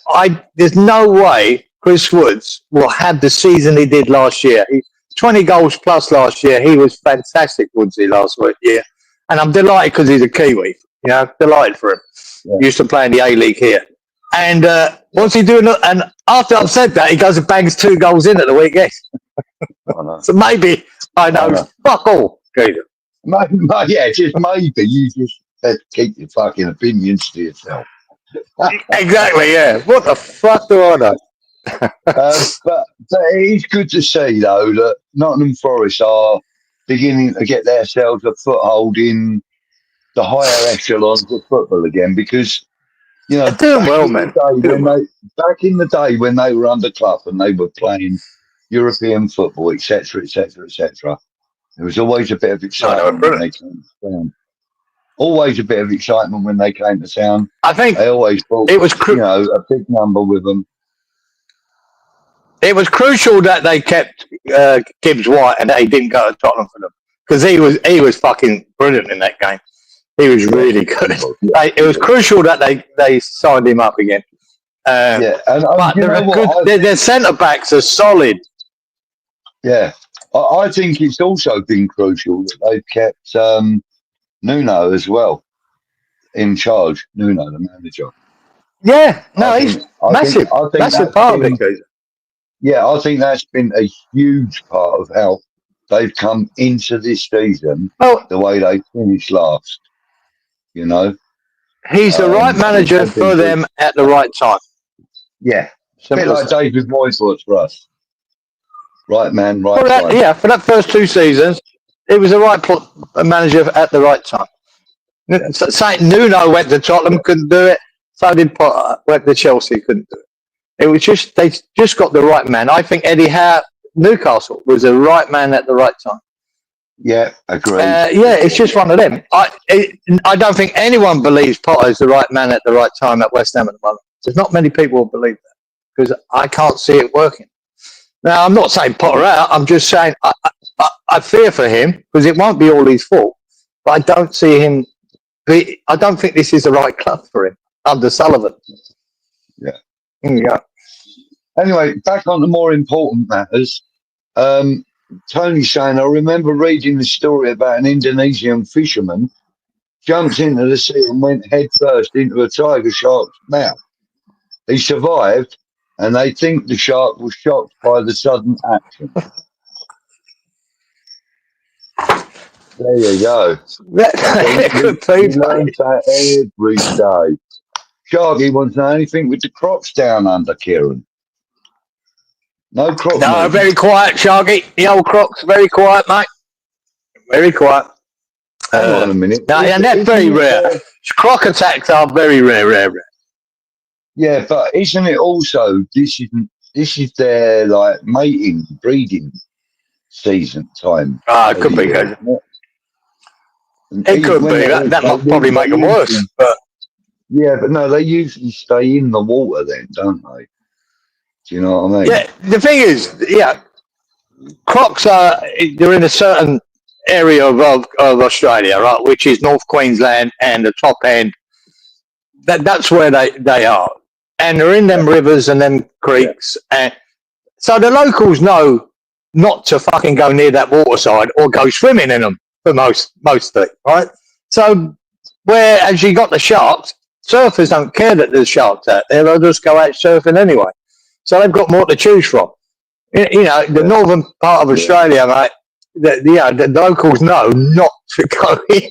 there's no way Chris Woods will have the season he did last year. 20 goals plus last year. He was fantastic, Woodsy, last year. And I'm delighted because he's a Kiwi. You know, delighted for him. Yeah. Used to play in the A-League here. And what's he doing? And after I've said that, he goes and bangs 2 goals in at the weekend. So maybe, I know. Fuck all, Gator. Yeah, just maybe. You just keep your fucking opinions to yourself. Exactly, yeah. What the fuck do I know? But it is good to see, though, that Nottingham Forest are beginning to get themselves a foothold in the higher echelons of football again, because, you know, doing well, man. Back in the day when they were under Clough and they were playing European football, etc., etc., etc., there was always a bit of excitement when they came to town. Always a bit of excitement when they came to town. I think they always brought, it was a big number with them. It was crucial that they kept Gibbs White and that he didn't go to Tottenham for them, because he was fucking brilliant in that game. He was really good. It was crucial that they signed him up again. But their centre backs are solid. Yeah, I think it's also been crucial that they've kept Nuno as well in charge. Nuno, the manager. Yeah, no, he's massive. Massive part of it. Yeah, I think that's been a huge part of how they've come into this season, the way they finished last. You know? He's the right manager for them at the right time. Yeah. A bit like David Moyes was for us. Right man, right time. Yeah, for that first 2 seasons, it was the right manager at the right time. Saying Nuno went to Tottenham, couldn't do it. So did Potter. Went to Chelsea, couldn't do it. It was just they just got the right man. I think Eddie Howe, Newcastle, was the right man at the right time. Yeah, agree. Yeah, it's just one of them. I don't think anyone believes Potter is the right man at the right time at West Ham at the moment. There's not many people who believe that because I can't see it working. Now, I'm not saying Potter out. I'm just saying I fear for him because it won't be all his fault. But I don't see him. I don't think this is the right club for him under Sullivan. Yeah. Yeah. Anyway, back on the more important matters. Tony's saying, I remember reading the story about an Indonesian fisherman jumped into the sea and went head first into a tiger shark's mouth. He survived, and they think the shark was shocked by the sudden action. There you go. That could be. You learn that every day. Sharky wants to know anything with the crocs down under, Kieran. No crocs. No, movement. very quiet, Sharky. The old Crocs, very quiet, mate. Very quiet. Hang on a minute. No, and that's very rare. Croc attacks are very rare. Yeah, but isn't it also this is their like mating, breeding season time? Ah, it could be good. It could be. That might probably make them worse. But yeah, but no, they usually stay in the water then, don't they? Do you know what I mean? yeah, the thing is, yeah, Crocs they're in a certain area of Australia, right, which is North Queensland and the top end. That's where they are, and they're in them rivers and them creeks, and so the locals know not to fucking go near that waterside or go swimming in them for most of it, right? So whereas you got the sharks, surfers don't care that there's sharks out there; they'll just go out surfing anyway. So they've got more to choose from. You know, the northern part of Australia, mate. The locals know not to go in.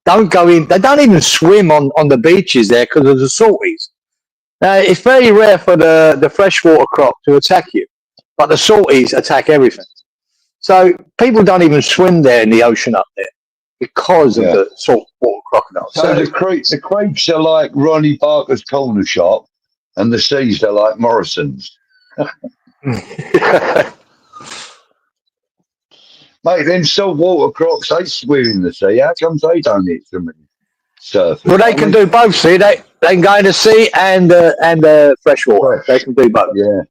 Don't go in. They don't even swim on the beaches there because of the salties. Now, it's very rare for the freshwater croc to attack you, but the salties attack everything. So people don't even swim there in the ocean up there because of the saltwater crocodiles. So the creeks are like Ronnie Barker's corner shop, and the seas are like Morrison's. Mate, them saltwater crocs, they swim in the sea. How come they don't hit so many surfers? Well, they can do both. See, they can go in the sea and freshwater. They can do both. Yeah.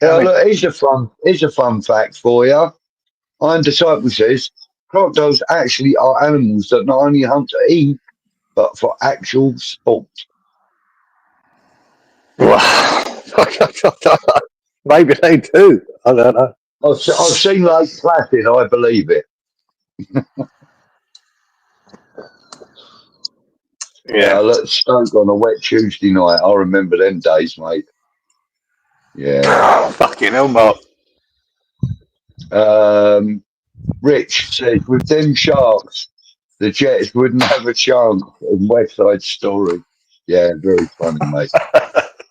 Yeah. Look, here's a fun fact for you. Iron Disciple says crocodiles actually are animals that not only hunt to eat, but for actual sport. Maybe they do. I don't know. I've seen Lake Placid, I believe it. Yeah, let's Stoke on a wet Tuesday night. I remember them days, mate. Yeah. Oh, fucking hell, Mark. Rich says, with them sharks, the Jets wouldn't have a chance in West Side Story. Yeah, very funny, mate.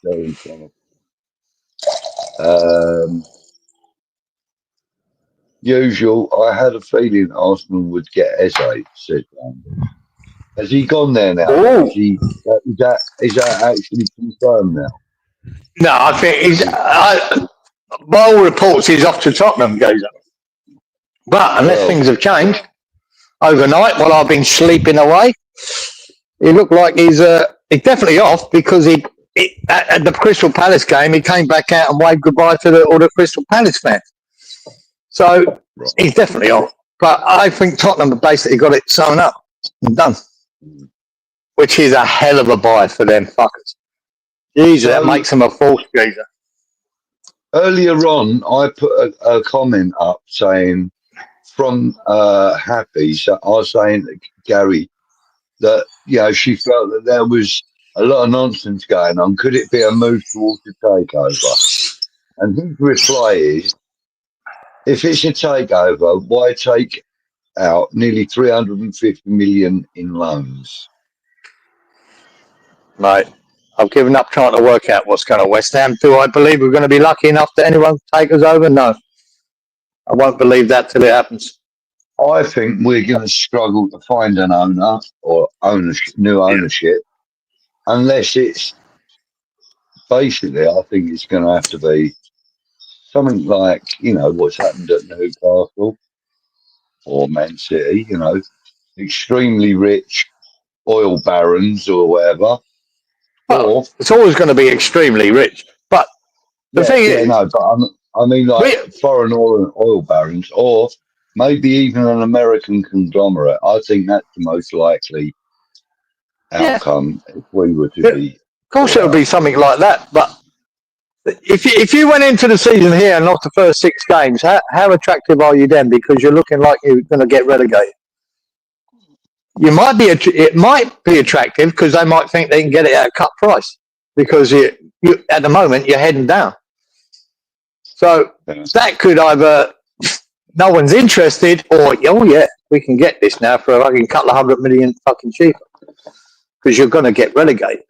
Very funny. Usual, I had a feeling Arsenal would get Eze, said Randy. Has he gone there now? Is that actually confirmed now? No, I think he's. By all reports, he's off to Tottenham, Gazer. But unless things have changed overnight while I've been sleeping away, he looked like he's definitely off because at the Crystal Palace game, he came back out and waved goodbye to all the Crystal Palace fans. So he's definitely off. But I think Tottenham have basically got it sewn up and done, which is a hell of a buy for them fuckers. Jesus, that makes them a false Gazer. Earlier on, I put a comment up saying from Happy, so I was saying to Gary that she felt that there was a lot of nonsense going on. Could it be a move towards the takeover? And his reply is, if it's a takeover, why take out nearly 350 million in loans? Mate, I've given up trying to work out what's going on West Ham. Do I believe we're going to be lucky enough that anyone take us over? No. I won't believe that till it happens. I think we're going to struggle to find an owner or new ownership. unless it's basically, I think it's going to have to be something like, you know, what's happened at Newcastle or Man City, you know, extremely rich oil barons or whatever. Well, Or it's always going to be extremely rich. But the thing is, no, but I mean, like foreign oil barons, or maybe even an American conglomerate. I think that's the most likely outcome if we were to be. Of course, it'll be something like that. But if you went into the season here and lost the first 6 games, how attractive are you then? Because you're looking like you're going to get relegated. It might be attractive because they might think they can get it at a cut price because you at the moment you're heading down. So that could either no one's interested or oh yeah, we can get this now for a fucking couple of $100 million fucking cheaper because you're going to get relegated.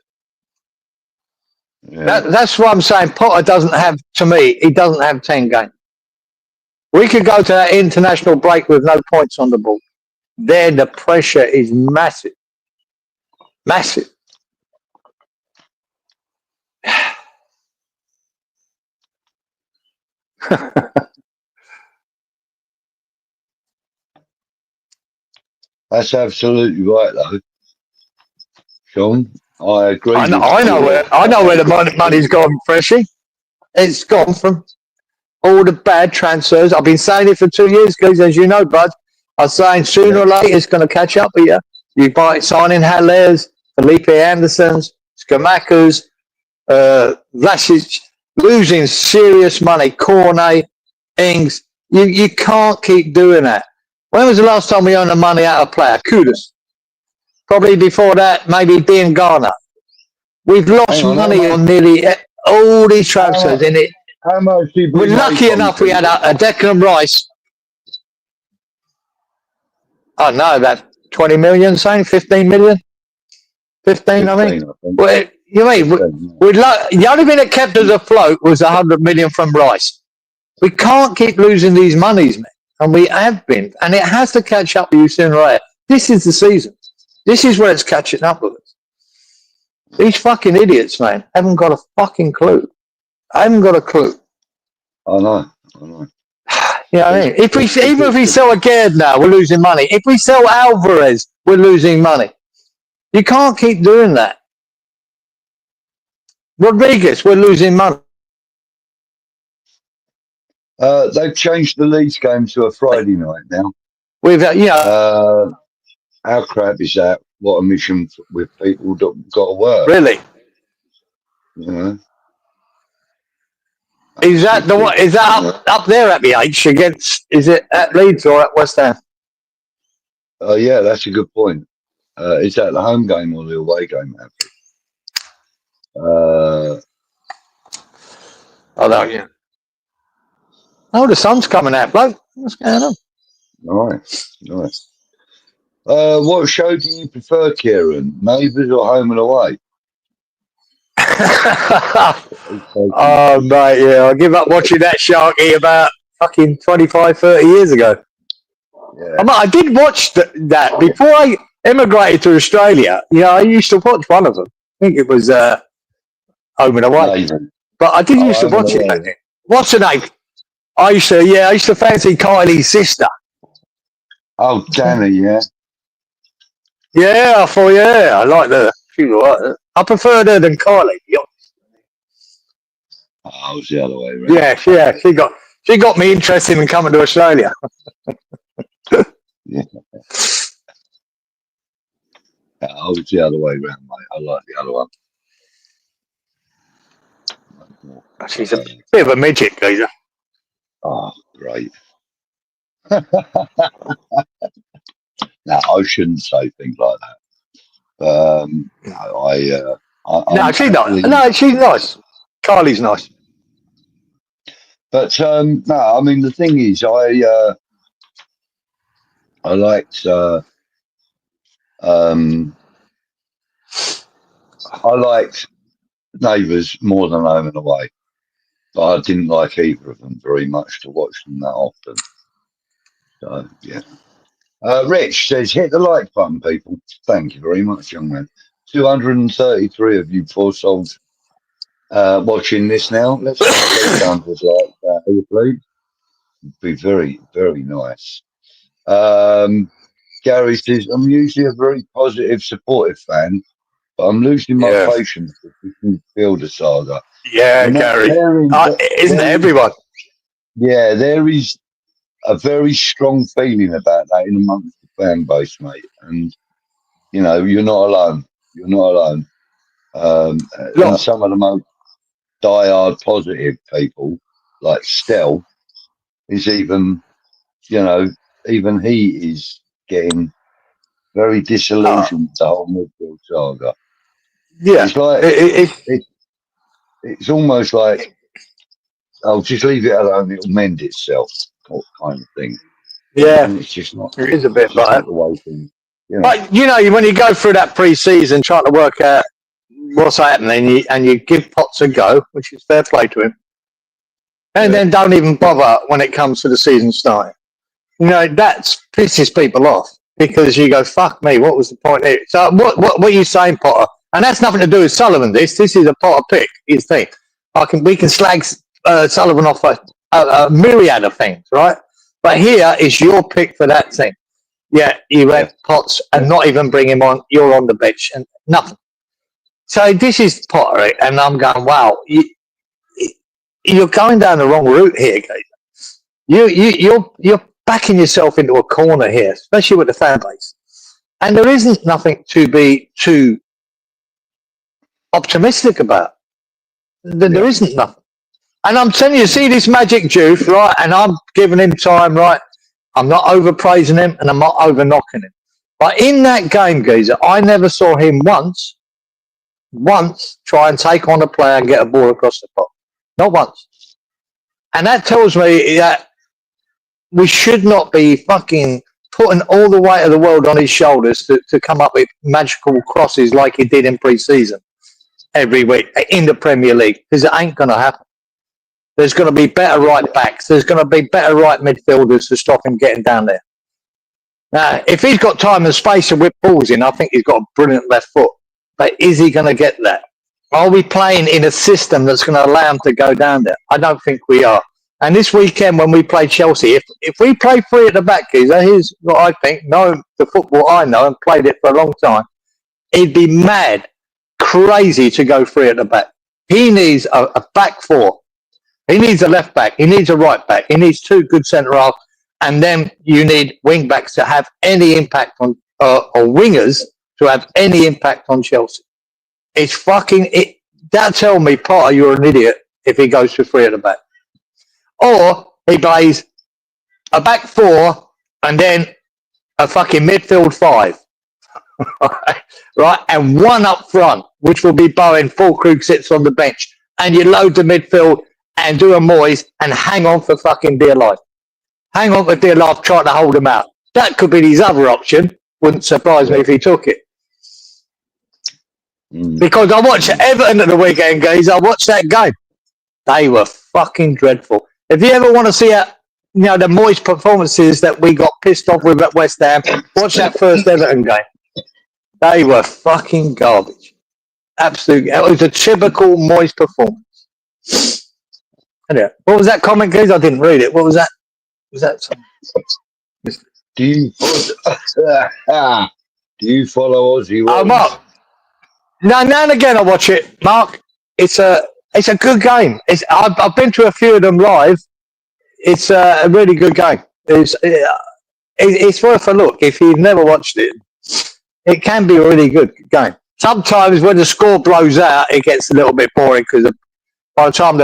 Yeah. That's what I'm saying. Potter doesn't have, to me, he doesn't have 10 games. We could go to that international break with no points on the board. There, the pressure is massive. Massive. That's absolutely right, though, Sean. I agree. I know where the money's gone, Freshie. It's gone from all the bad transfers. I've been saying it for 2 years, guys, as you know, Bud. I'm saying sooner or later it's going to catch up with you. You buy signing 𝗪𝗪𝗥, Felipe Andersons, 𝗪𝗪𝗥 Vlasic, losing serious money. Cornet, Ings. You can't keep doing that. When was the last time we owned the money out of a player? Kudus. Probably before that, maybe Dean Garner. We've lost money on nearly all these transfers in it. How much did we're lucky enough we had a Declan Rice. I don't know, about 20 million, saying 15 million? 15, I mean. Well, you mean, the only thing that kept us afloat was 100 million from Rice. We can't keep losing these monies, man. And we have been. And it has to catch up with you sooner or later. This is the season. This is where it's catching up with us. These fucking idiots, man, haven't got a fucking clue. I haven't got a clue. I know. Yeah, I mean, even if we sell Aguerd now, we're losing money. If we sell Alvarez, we're losing money. You can't keep doing that. Rodriguez, we're losing money. They've changed the Leeds game to a Friday night now. We've, how crap is that? What a mission with people that got to work. Really? Yeah. Is that the one? Is that up there at the H against? Is it at Leeds or at West Ham? Yeah, that's a good point. Is that the home game or the away game? I don't. Yeah. Oh, the sun's coming out, bloke. What's going on? Nice. What show do you prefer, Kieran? Neighbours or Home and Away? Oh, mate, yeah. I give up watching that Sharky about fucking 25, 30 years ago. Yeah. I did watch that before I emigrated to Australia. You know, I used to watch one of them. I think it was Home and Away. But I did used to watch it. What's her name? I used to fancy Kylie's sister. Oh, Danny, yeah. Yeah, I thought, I like her. She was right. I preferred her than Kylie. Oh, it was the other way around. Yeah, she got me interested in coming to Australia. Yeah. I was the other way around, mate. I like the other one. She's a bit of a midget, geezer. Oh, great. No, I shouldn't say things like that. No, she's not. No, she's nice. Kylie's nice. But no, I mean the thing is, I liked Neighbours more than Home and Away, but I didn't like either of them very much to watch them that often. So yeah. Rich says, hit the like button, people. Thank you very much, young man. 233 of you poor souls watching this now. Let's get these numbers like that, please. It'd be very, very nice. Gary says, I'm usually a very positive, supportive fan, but I'm losing my patience with this midfielder saga. Yeah, Gary. Isn't it everyone? Yeah, there is a very strong feeling about that in amongst the fan base, mate. And, you know, you're not alone. You're not alone. And some of the most diehard positive people, like Stell, is even, you know, even he is getting very disillusioned with the whole midfield saga. Yeah. It's like, it's almost like, I'll just leave it alone, it'll mend itself, kind of thing. Yeah. And it's just not. It is a bit like that. The way things, you know. But, you know, when you go through that pre-season trying to work out what's happening and you give Potts a go, which is fair play to him, and then don't even bother when it comes to the season starting. You know, that pisses people off because you go, fuck me, what was the point here? So what are you saying, Potter? And that's nothing to do with Sullivan, this is a Potter pick, his thing. We can slag Sullivan off a myriad of things, right? But here is your pick for that thing. Yeah, you went Potts and not even bring him on, you're on the bench and nothing. So this is Potter, and I'm going, wow, you're going down the wrong route here, guys. You're backing yourself into a corner here, especially with the fan base. And there isn't nothing to be too optimistic about. There isn't nothing. And I'm telling you, see this Magic Juice, right? And I'm giving him time, right? I'm not overpraising him and I'm not over knocking him. But in that game, geezer, I never saw him once try and take on a player and get a ball across the top. Not once. And that tells me that we should not be fucking putting all the weight of the world on his shoulders to come up with magical crosses like he did in pre-season every week in the Premier League, because it ain't going to happen. There's going to be better right backs. There's going to be better right midfielders to stop him getting down there. Now, if he's got time and space to whip balls in, I think he's got a brilliant left foot. But is he going to get that? Are we playing in a system that's going to allow him to go down there? I don't think we are. And this weekend when we play Chelsea, if we play three at the back, here's what I think, knowing the football I know and played it for a long time, he'd be mad, crazy to go three at the back. He needs a back four. He needs a left back. He needs a right back. He needs two good centre halves. And then you need wing backs to have any impact on, or wingers to have any impact on Chelsea. It's fucking, that tell me, Potter, you're an idiot if he goes to three at the back. Or he plays a back four and then a fucking midfield five. Right? And one up front, which will be Bowen, full crew sits on the bench. And you load the midfield and do a Moyes and hang on for fucking dear life. Hang on for dear life trying to hold him out. That could be his other option. Wouldn't surprise me if he took it. Because I watched Everton at the weekend, guys. I watched that game. They were fucking dreadful. If you ever want to see the Moyes performances that we got pissed off with at West Ham, watch that first Everton game. They were fucking garbage. Absolutely. It was a typical Moyes performance. Anyway, what was that comment, guys? I didn't read it. What was that? Was that something? Do you follow Aussie? Oh, Mark. Now and again I watch it, Mark. It's a good game. I've been to a few of them live. It's a really good game. It's worth a look. If you've never watched it, it can be a really good game. Sometimes when the score blows out, it gets a little bit boring because by the time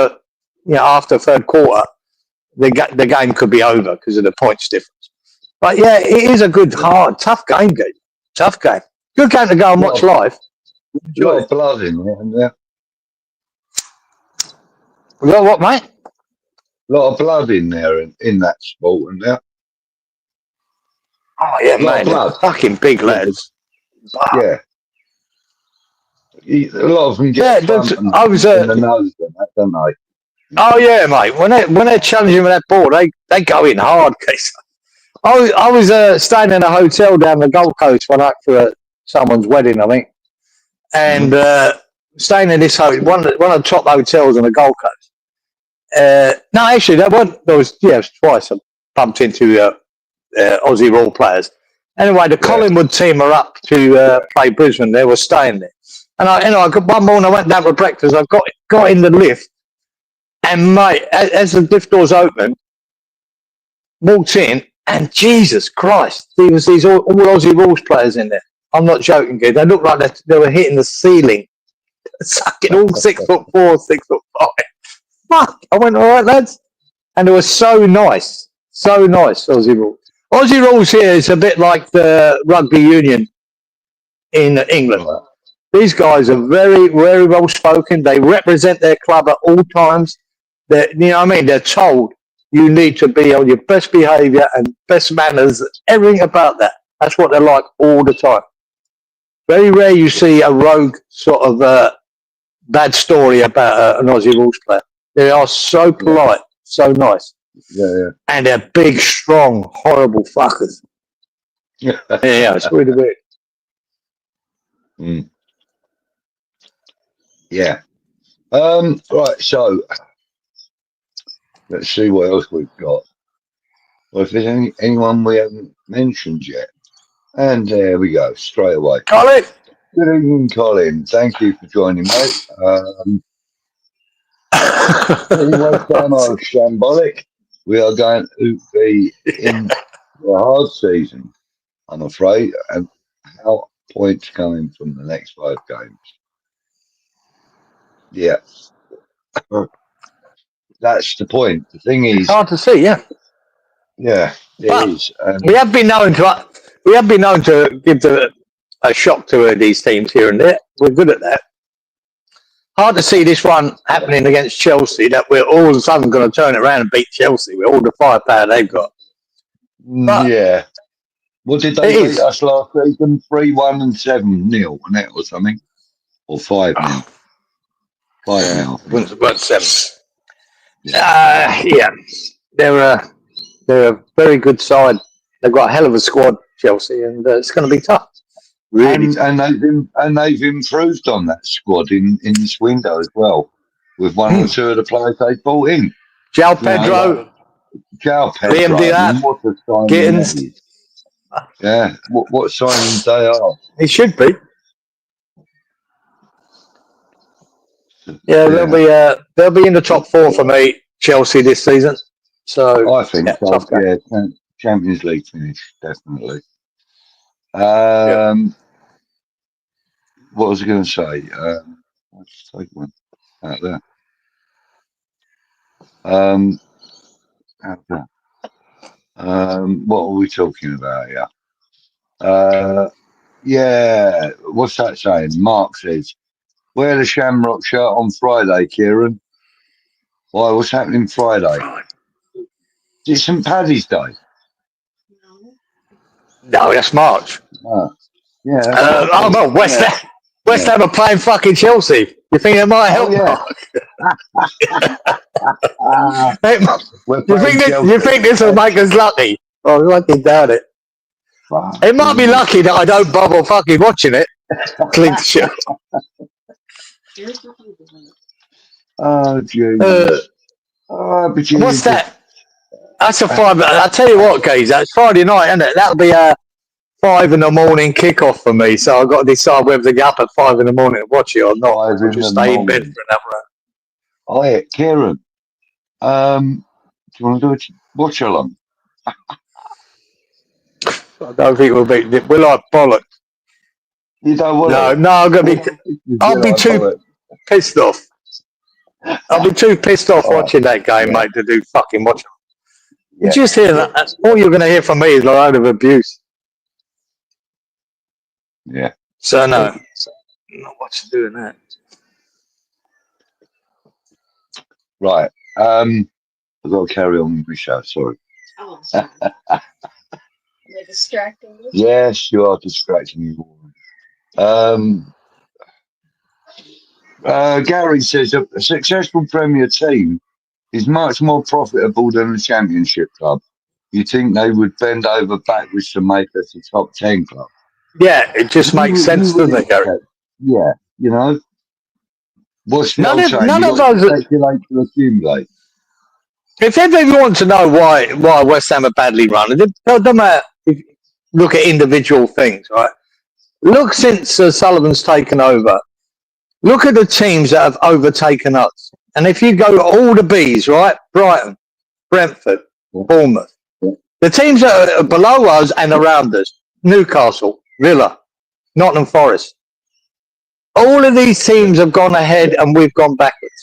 after third quarter, the game could be over because of the points difference. But yeah, it is a good, hard, tough game. Tough game. Good game to go and watch live. A lot of blood in there, isn't there? You got what, mate? A lot of blood in there in that sport, isn't there? Oh yeah, man, fucking big lads. Yeah. A lot of them get in the nose and that, don't they? Oh yeah, mate. When they're challenging with that ball, they go in hard, case. I was staying in a hotel down the Gold Coast one night for someone's wedding, I think. and staying in this hotel, one of the top hotels on the Gold Coast. No, actually, there was twice I bumped into Aussie Raw players. Anyway, the Collingwood team are up to play Brisbane. They were staying there, and I got one morning. I went down for breakfast. I got in the lift, and mate, as the lift doors opened, walked in, and Jesus Christ, there was these all Aussie Rules players in there. I'm not joking, kid. They looked like they were hitting the ceiling, sucking all 6'4", 6'5". Fuck! I went, all right, lads, and it was so nice, Aussie Rules. Aussie Rules here is a bit like the rugby union in England. These guys are very, very well spoken. They represent their club at all times. You know what I mean? They're told you need to be on your best behaviour and best manners, everything about that. That's what they're like all the time. Very rare you see a rogue sort of bad story about an Aussie Rules player. They are so polite, so nice. Yeah. And they're big, strong, horrible fuckers. Yeah, it's really weird. Mm. Yeah. Right, so let's see what else we've got. Well, if there's anyone we haven't mentioned yet. And there we go, straight away. Colin! Good evening, Colin. Thank you for joining, mate. Anyway, shambolic. We are going to be in the hard season, I'm afraid, and how points coming from the next 5 games. Yeah. That's the point. The thing is, It's hard to see, yeah. Yeah, it is. We have been known to give a shock to these teams here and there. We're good at that. Hard to see this one happening against Chelsea, that we're all of a sudden going to turn it around and beat Chelsea with all the firepower they've got. But yeah. What did they beat us last season? 3-1 and 7-0, wasn't it, or something? Or 5-0? 5-0. About 7. Yeah. They're a very good side. They've got a hell of a squad, Chelsea, and it's going to be tough. Really, and they've improved on that squad in this window as well, with one or two of the players they brought in. João Pedro, Liam Diaz, what a signing Gittins. that is. Yeah, what signings they are. It should be. Yeah, they'll be in the top 4 for me, Chelsea, this season. So I think so. Yeah, Champions League finish, definitely. What was I going to say? Let's take one out there. What are we talking about here? Yeah, what's that saying? Mark says, wear the Shamrock shirt on Friday, Kieran. Why, what's happening Friday? It's St. Paddy's Day. No, that's March. Yeah. West Ham are playing fucking Chelsea. You think it might help? You think this will make us lucky? Oh, I fucking doubt it. It might be lucky that I don't bother fucking watching it. Clint shit. Oh, Jesus. What's that? That's a 5. I'll tell you what, guys. That's Friday night, isn't it? That'll be a 5 in the morning kickoff for me. So I've got to decide whether to get up at 5 in the morning and watch it or not. I'll just stay in bed for another hour. Oh, yeah, Kieran. Do you want to do a watch along? I don't think we're like bollocks. You don't want No, I'm gonna be. I'll be too pissed off. I'll be too pissed off watching that game, mate, to do fucking watch. You just hear that. All you're going to hear from me is a load of abuse. Yeah. So no, not what's doing that. Right. I've got to carry on with my show. Sorry. Oh, sorry. Am I distracting you? Yes, you are distracting me. Gary says a successful Premier team is much more profitable than a Championship club. You think they would bend over backwards to make us a top 10 club? Yeah, it just makes sense, doesn't it, Gary? Yeah, you know. What's the None old of saying? none You of got to those. speculate to accumulate. If ever you want to know why West Ham are badly run, it doesn't matter. If you look at individual things, right? Look since Sullivan's taken over. Look at the teams that have overtaken us. And if you go all the Bs, right? Brighton, Brentford, Bournemouth. The teams that are below us and around us, Newcastle, Villa, Nottingham Forest. All of these teams have gone ahead and we've gone backwards.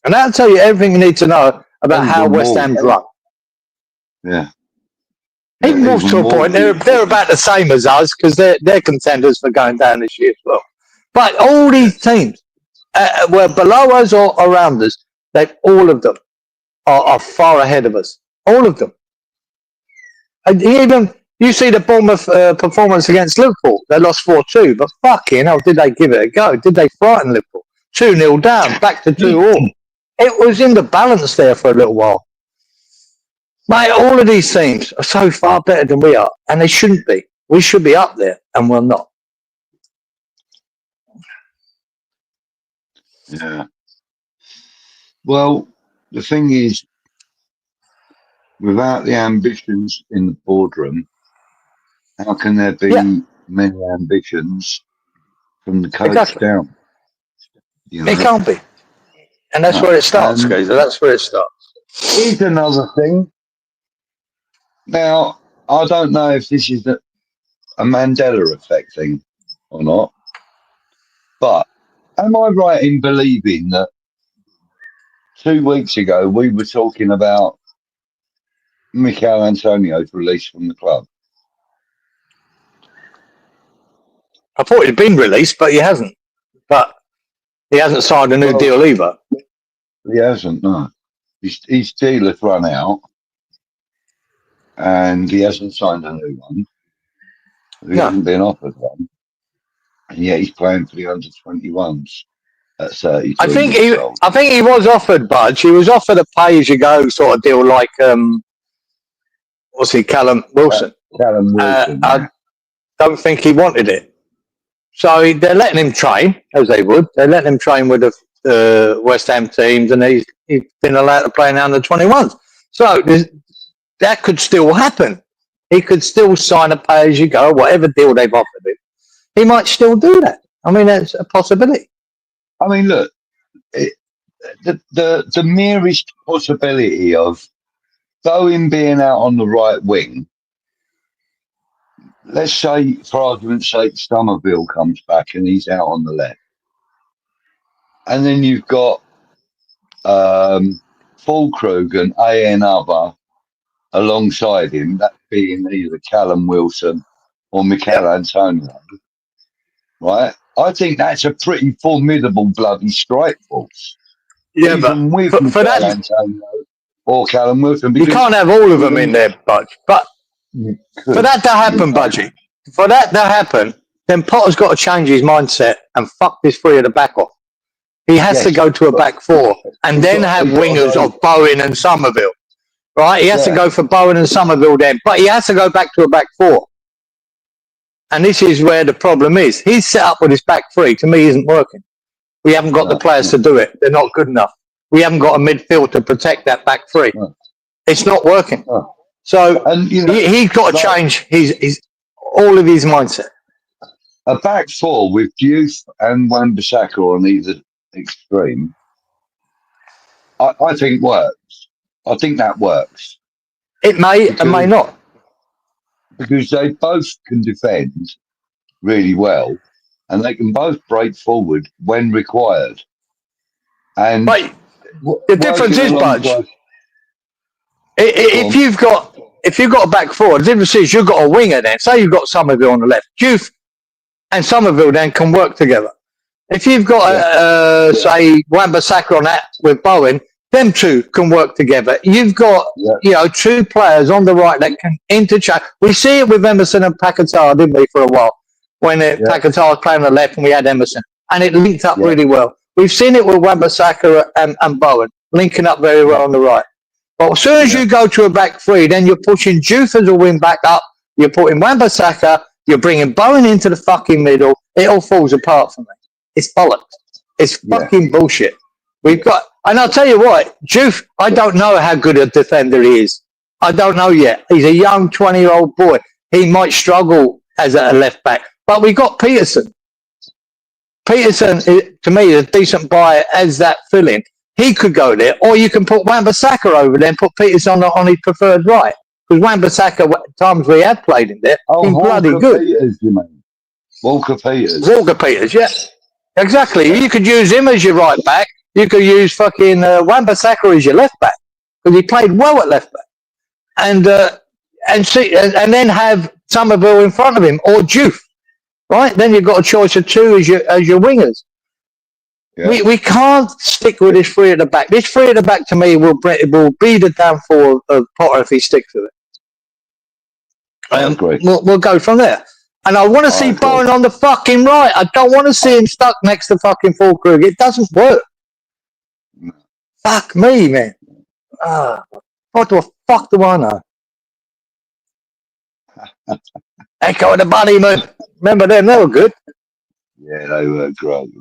And that'll tell you everything you need to know about how Even West more. Ham's run. Yeah. Even Wolves to a point, they're about the same as us because they're contenders for going down this year as well. But all these teams were below us or around us. All of them are far ahead of us. All of them. And even you see the Bournemouth performance against Liverpool. They lost 4-2, but fucking hell, did they give it a go? Did they frighten Liverpool? 2-0 down, back to 2-all. It was in the balance there for a little while. Mate, all of these teams are so far better than we are, and they shouldn't be. We should be up there, and we're not. Yeah. Well, the thing is, without the ambitions in the boardroom, how can there be many ambitions from the coach down? You know? It can't be. And that's where it starts, guys. That's where it starts. Here's another thing. Now, I don't know if this is a Mandela effect thing or not, but am I right in believing that 2 weeks ago we were talking about Mikel Antonio's release from the club? I thought he'd been released, but he hasn't. But he hasn't signed a new deal either. He hasn't, no. His deal has run out, and he hasn't signed a new one. He hasn't been offered one, and yet he's playing for the under-21s at 32 I think years old. I think he was offered, Budge. He was offered a pay-as-you-go sort of deal, like Callum Wilson. Callum Wilson. I don't think he wanted it, so they're letting him train as they would. They're letting him train with the West Ham teams, and he's been allowed to play in the under-21s. So that could still happen. He could still sign a pay-as-you-go, whatever deal they've offered him. He might still do that. I mean, that's a possibility. I mean, look, the merest possibility of Bowen being out on the right wing, let's say, for argument's sake, Somerville comes back and he's out on the left. And then you've got Fulkrug and A.N. Other alongside him, that being either Callum Wilson or Mikel Antonio, right? I think that's a pretty formidable bloody strike force. Yeah, even but with for that, Antonio or Callum Wilson, you can't have all of them in there, Budge. But for that to happen, Budgie, for that to happen, then Potter's got to change his mindset and fuck this three at the back off. He has to go to a back four and then have wingers of Bowen and Somerville, right? He has to go for Bowen and Somerville then, but he has to go back to a back four. And this is where the problem is. He's set up with his back three. To me, isn't working. We haven't got the players to do it. They're not good enough. We haven't got a midfield to protect that back three. It's not working. So he's got to change his all of his mindset. A back four with Diouf and Wan-Bissaka on either extreme, I think works. I think that works. It may and may not. Because they both can defend really well and they can both break forward when required. And but the difference is, Budge, if you've got a back four, the difference is you've got a winger then. Say you've got Somerville on the left. Diouf and Somerville then can work together. If you've got, say, Wan-Bissaka on that with Bowen, them two can work together. You've got, two players on the right that can interchange. We see it with Emerson and Paquetá, didn't we, for a while? When Paquetá was playing on the left and we had Emerson. And it linked up really well. We've seen it with Wan-Bissaka and Bowen, linking up very well on the right. But as soon as you go to a back three, then you're pushing Diouf as a wing back up. You're putting Wan-Bissaka You're bringing Bowen into the fucking middle. It all falls apart for me. It's bollocks. It's fucking bullshit. We've got, and I'll tell you what, Juve, I don't know how good a defender he is. I don't know yet. He's a young 20-year-old boy. He might struggle as a left back, but we got Peterson. Peterson, to me, is a decent buy as that fill-in. He could go there, or you can put Wan-Bissaka over there and put Peterson on his preferred right. Because Wan-Bissaka, times we have played him there, he's bloody good. Peters, you mean? Walker Peters. Walker Peters, yeah. Exactly. You could use him as your right back. You could use fucking Wan-Bissaka as your left back. Because he played well at left back. And then have Somerville in front of him, or Juve. Right? Then you've got a choice of two as your wingers. Yeah. We can't stick with this three at the back. This three at the back, to me, will be the downfall of Potter if he sticks with it. We'll go from there. And I want to see Bowen on the fucking right. I don't want to see him stuck next to fucking Fulkrug. It doesn't work. No. Fuck me, man. What the fuck do I know? Echo the Bunny, man. Remember them? They were good. Yeah, they were great.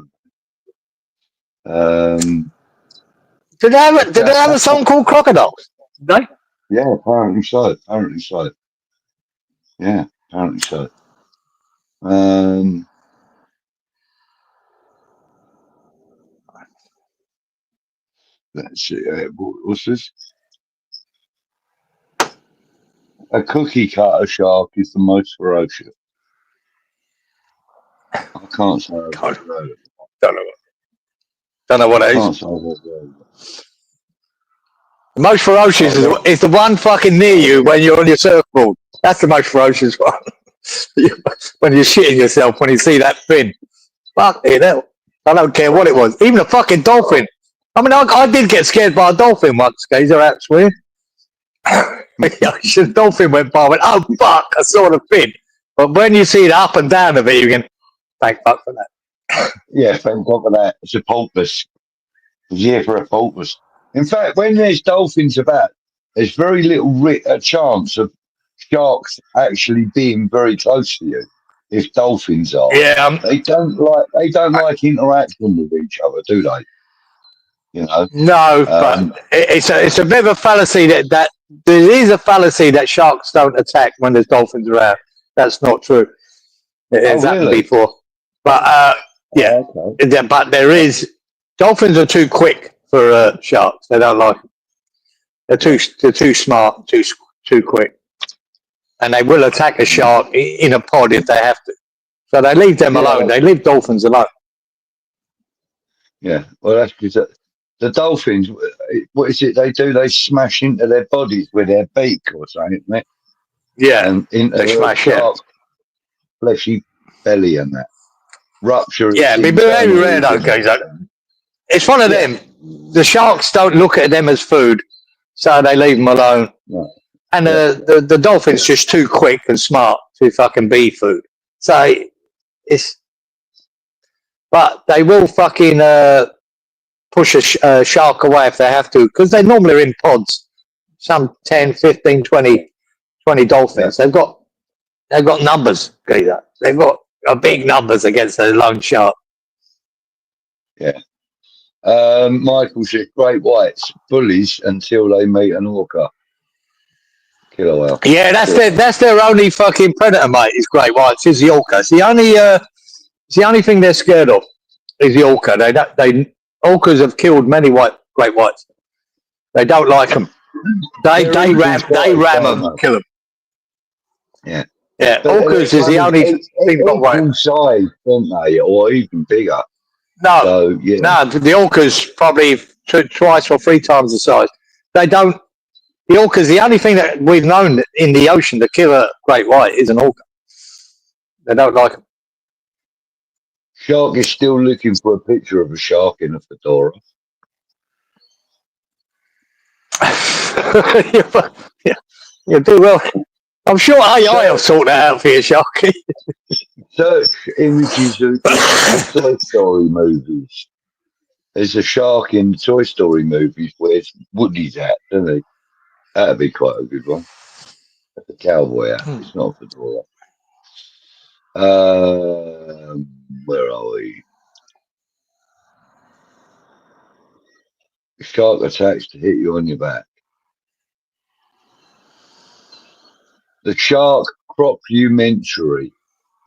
Did they have a song called Crocodiles? Did they? Yeah, apparently so. Yeah, apparently so. Let's see. What's this? A cookie cutter shark is the most ferocious. I can't say. Don't know what it is. The most ferocious is the one fucking near you when you're on your surfboard. That's the most ferocious one. When you're shitting yourself when you see that fin. Fuck it hell. I don't care what it was. Even a fucking dolphin. I mean, I did get scared by a dolphin once, guys. They're out swearing. The dolphin went by. I went, oh fuck! I saw the fin. But when you see the up and down of it, you can thank fuck for that. Yeah, thank God for that. It's a porpoise. Yeah, for a porpoise. In fact, when there's dolphins about, there's very little chance of sharks actually being very close to you. If dolphins are, they don't like interaction with each other, do they? You know. No, but it's a bit of a fallacy that there is a fallacy that sharks don't attack when there's dolphins around. That's not true. It has happened before, but but there is. Dolphins are too quick for sharks. They don't like them. They're too smart, too quick, and they will attack a shark in a pod if they have to. So they leave them alone. They leave dolphins alone. Yeah, well, that's because the dolphins. What is it they do? They smash into their bodies with their beak or something, isn't it? Yeah, and into they smash it. Fleshy belly and that rupture. Yeah, it'd be very rare though, guys. It's one of them. The sharks don't look at them as food, so they leave them alone. Yeah. And the dolphin's just too quick and smart to fucking be food. So but they will fucking push a shark away if they have to, because they normally are in pods. Some 10, 15, 20 dolphins. They've got numbers, Gator. They've got big numbers against a lone shark. Yeah. Michael said, great whites, bullies until they meet an orca. Killer whale. Yeah, that's their only fucking predator, mate, is great whites, is the orca. It's the only thing they're scared of is the orca. Orcas have killed many great whites. They don't like them. They ram them, kill them. Yeah. Yeah, orcas is the only thing got right. Size, don't they, or even bigger? No, so, yeah. No, the orcas probably twice or three times the size. They don't. The orcas, the only thing that we've known in the ocean to kill a great white is an orca. They don't like them. Shark is still looking for a picture of a shark in a fedora. You do well. I'm sure AI will sort that out for you, Sharky. Search images of Toy Story movies. There's a shark in Toy Story movies where Woody's at, doesn't he? That'd be quite a good one. That's a cowboy hat. It's not a fedora. Where are we? Shark attacks to hit you on your back. The Shark Crocumentary.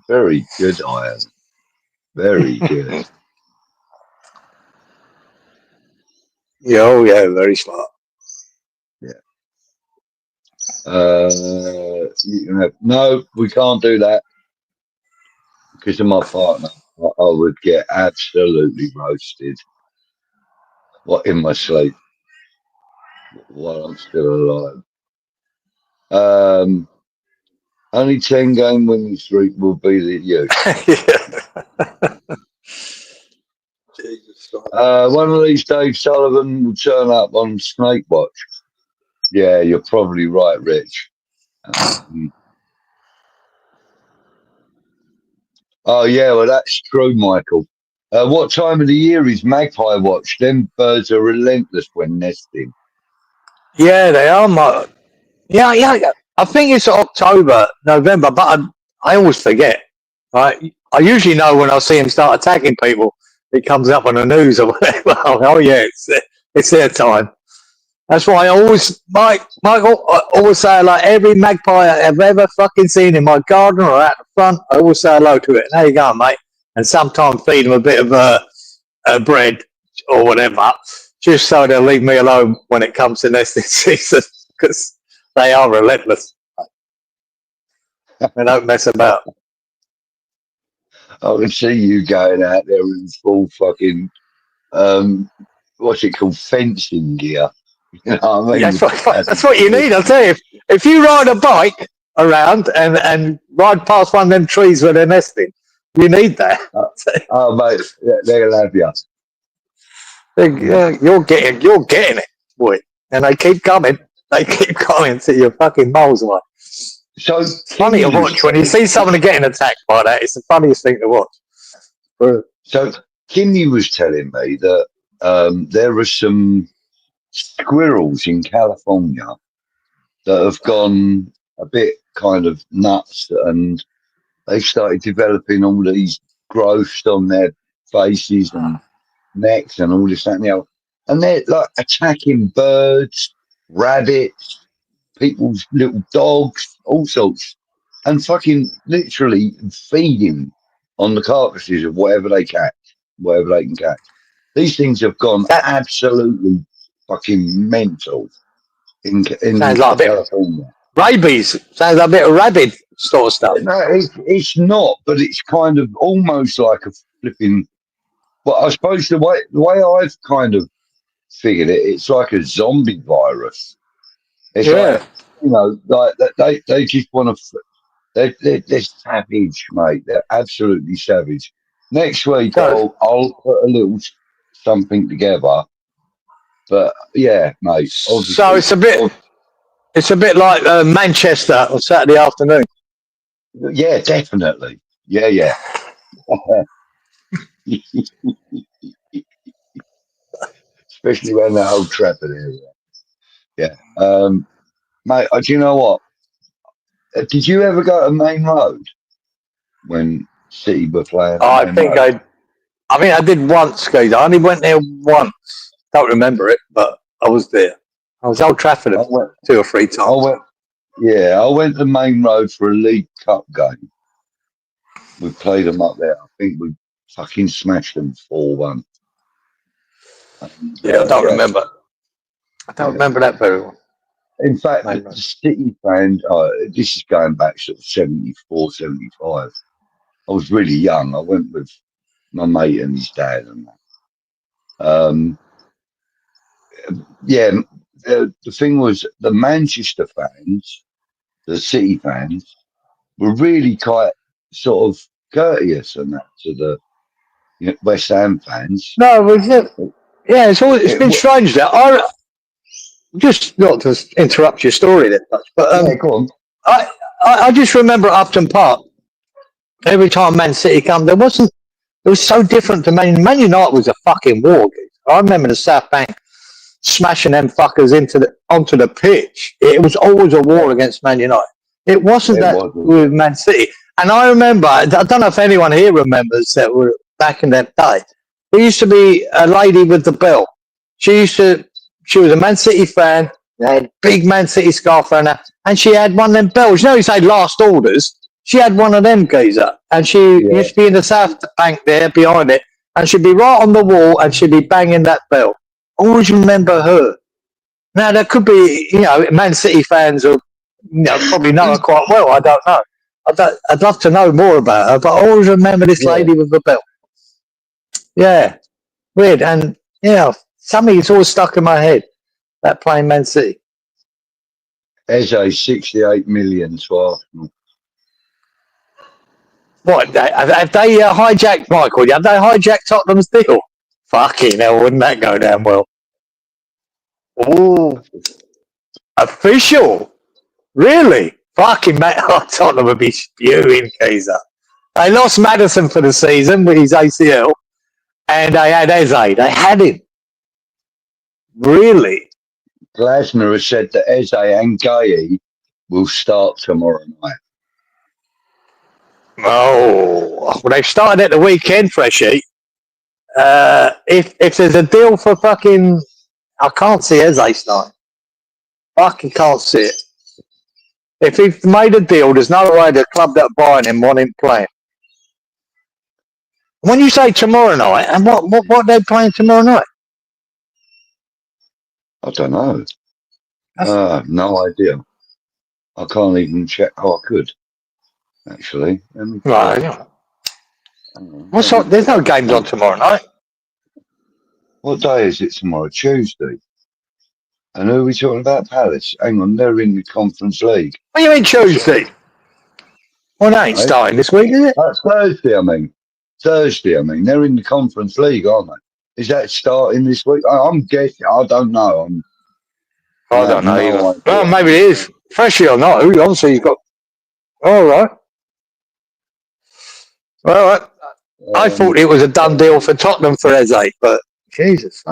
Very good, Ian. Very good. Yeah, oh yeah, very smart. Yeah. You can have, no, we can't do that because of my partner. I would get absolutely roasted. What in my sleep while I'm still alive. Only 10 game winning streak will be the you. One of these days, Sullivan will turn up on Snake Watch. Yeah, you're probably right, Rich. Oh, yeah, well, that's true, Michael. What time of the year is magpie watch? Them birds are relentless when nesting. Yeah, they are, Mike. Yeah. I think it's October, November, but I always forget. Right? I usually know when I see them start attacking people. It comes up on the news or whatever. Oh yeah, it's their time. That's why I always, Michael, I always say, like, every magpie I've ever fucking seen in my garden or out the front, I always say hello to it. There you go, mate. And sometimes feed them a bit of bread or whatever, just so they'll leave me alone when it comes to nesting season, because they are relentless. They don't mess about. I can see you going out there in full fucking, what's it called, fencing gear. You know what I mean? That's what you need, I'll tell you. If you ride a bike around and ride past one of them trees where they're nesting, you need that. Oh, mate, they're gonna have you. You're getting it, boy. And they keep coming. They keep coming to your fucking miles away. So it's funny to watch when you see someone getting attacked by that. It's the funniest thing to watch. So Kimmy was telling me that there are some squirrels in California that have gone a bit kind of nuts, and they started developing all these growths on their faces and necks and all this, that, and the other. And they're like attacking birds, rabbits, people's little dogs, all sorts, and fucking literally feeding on the carcasses of whatever they catch, whatever they can catch. These things have gone absolutely fucking mental in sounds like California. Rabies. Sounds like a bit of rabid sort of stuff. No, it's not, but it's kind of almost like a flipping. Well, I suppose the way I've kind of figured it, it's like a zombie virus. It's like, you know, like they just want to. They're savage, mate. They're absolutely savage. Next week, I'll put a little something together. But yeah, mate. So it's a bit like Manchester on Saturday afternoon. Yeah, definitely. Yeah. Especially when that old Trafford area. Yeah. Mate, do you know what? Did you ever go to Main Road when City were playing? I think I did once, guys. I only went there once. Don't remember it, but I was there. I was Old Trafford 2 or 3 times. I went to Main Road for a League Cup game. We played them up there. I think we fucking smashed them 4-1. Yeah, I don't remember. I don't remember that very well. In fact, the City fans, this is going back sort of 74, 75. I was really young. I went with my mate and his dad and that. The thing was, the Manchester fans, the City fans, were really quite sort of courteous and that to the West Ham fans. No, it's been strange there. Just not to interrupt your story that much, but go on. I just remember at Upton Park, every time Man City come, it was so different to Man United was a fucking war. I remember the South Bank smashing them fuckers onto the pitch. It was always a war against Man United. It wasn't with Man City. And I remember, I don't know if anyone here remembers that were back in that day. There used to be a lady with the bell. She was a Man City fan, had big Man City scarf on her, and she had one of them bells. You know, you say last orders. She had one of them, geezer, and she used to be in the South Bank there behind it, and she'd be right on the wall, and she'd be banging that bell. Always remember her. Now there could be, Man City fans who, probably know her quite well. I don't know. I'd love to know more about her, but I always remember this lady with the belt. Yeah, weird, and something's always stuck in my head. That playing Man City. Eze 68 million to Arsenal. What have they hijacked, Michael? Have they hijacked Tottenham's deal? Fucking hell, wouldn't that go down well? Oh, official? Really? Fucking Tottenham would be spewing, Kaiser. They lost Maddison for the season with his ACL, and they had Eze. They had him. Really? Glasner has said that Eze and Gay will start tomorrow night. Oh, well, they've started at the weekend, Freshy. If there's a deal for fucking, I can't see Eze starting. Fucking can't see it. If he's made a deal, there's no way the club that are buying him want him playing. When you say tomorrow night, and what are they playing tomorrow night? I don't know. No idea. I can't even check. Oh, I could, actually. Right. There's no games on tomorrow night. What day is it tomorrow? Tuesday. And who are we talking about? Palace. Hang on, they're in the Conference League. What do you mean Tuesday? Well, they ain't starting this week, is it? That's Thursday, I mean. They're in the Conference League, aren't they? Is that starting this week? I'm guessing. I don't know. I don't know either. Well, maybe it is. Freshly or not, obviously he's got... All right. Well, I thought it was a done deal for Tottenham for Eze, but Jesus.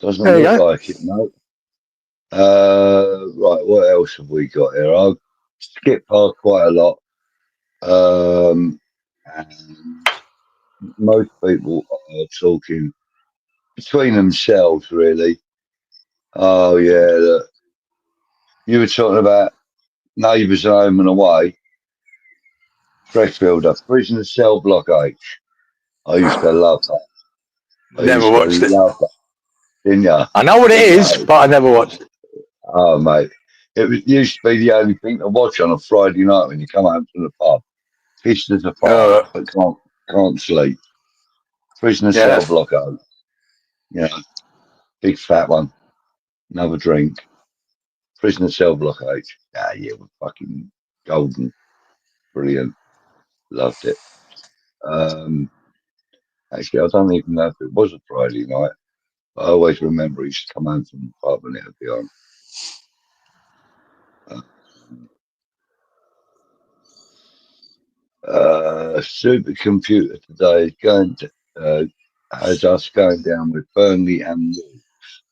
Doesn't look like it, no. Right, what else have we got here? I've skipped past quite a lot. And most people are talking between themselves, really. Oh, yeah, look. You were talking about neighbours home and away. Freshfielder, Prisoner Cell Block H. I used to love that. Never watched it. Love that. Didn't you? I know what it is, but I never watched it. Oh, mate. It used to be the only thing to watch on a Friday night when you come home from the pub. Pissed as a fire, but can't sleep. Prisoner Cell Block H. Yeah. Big fat one. Another drink. Prisoner Cell Block H. Yeah, we're fucking golden. Brilliant. Loved it. Actually, I don't even know if it was a Friday night. But I always remember he used to come home from the pub and it would be on. Supercomputer today is going to has us going down with Burnley and Wolves.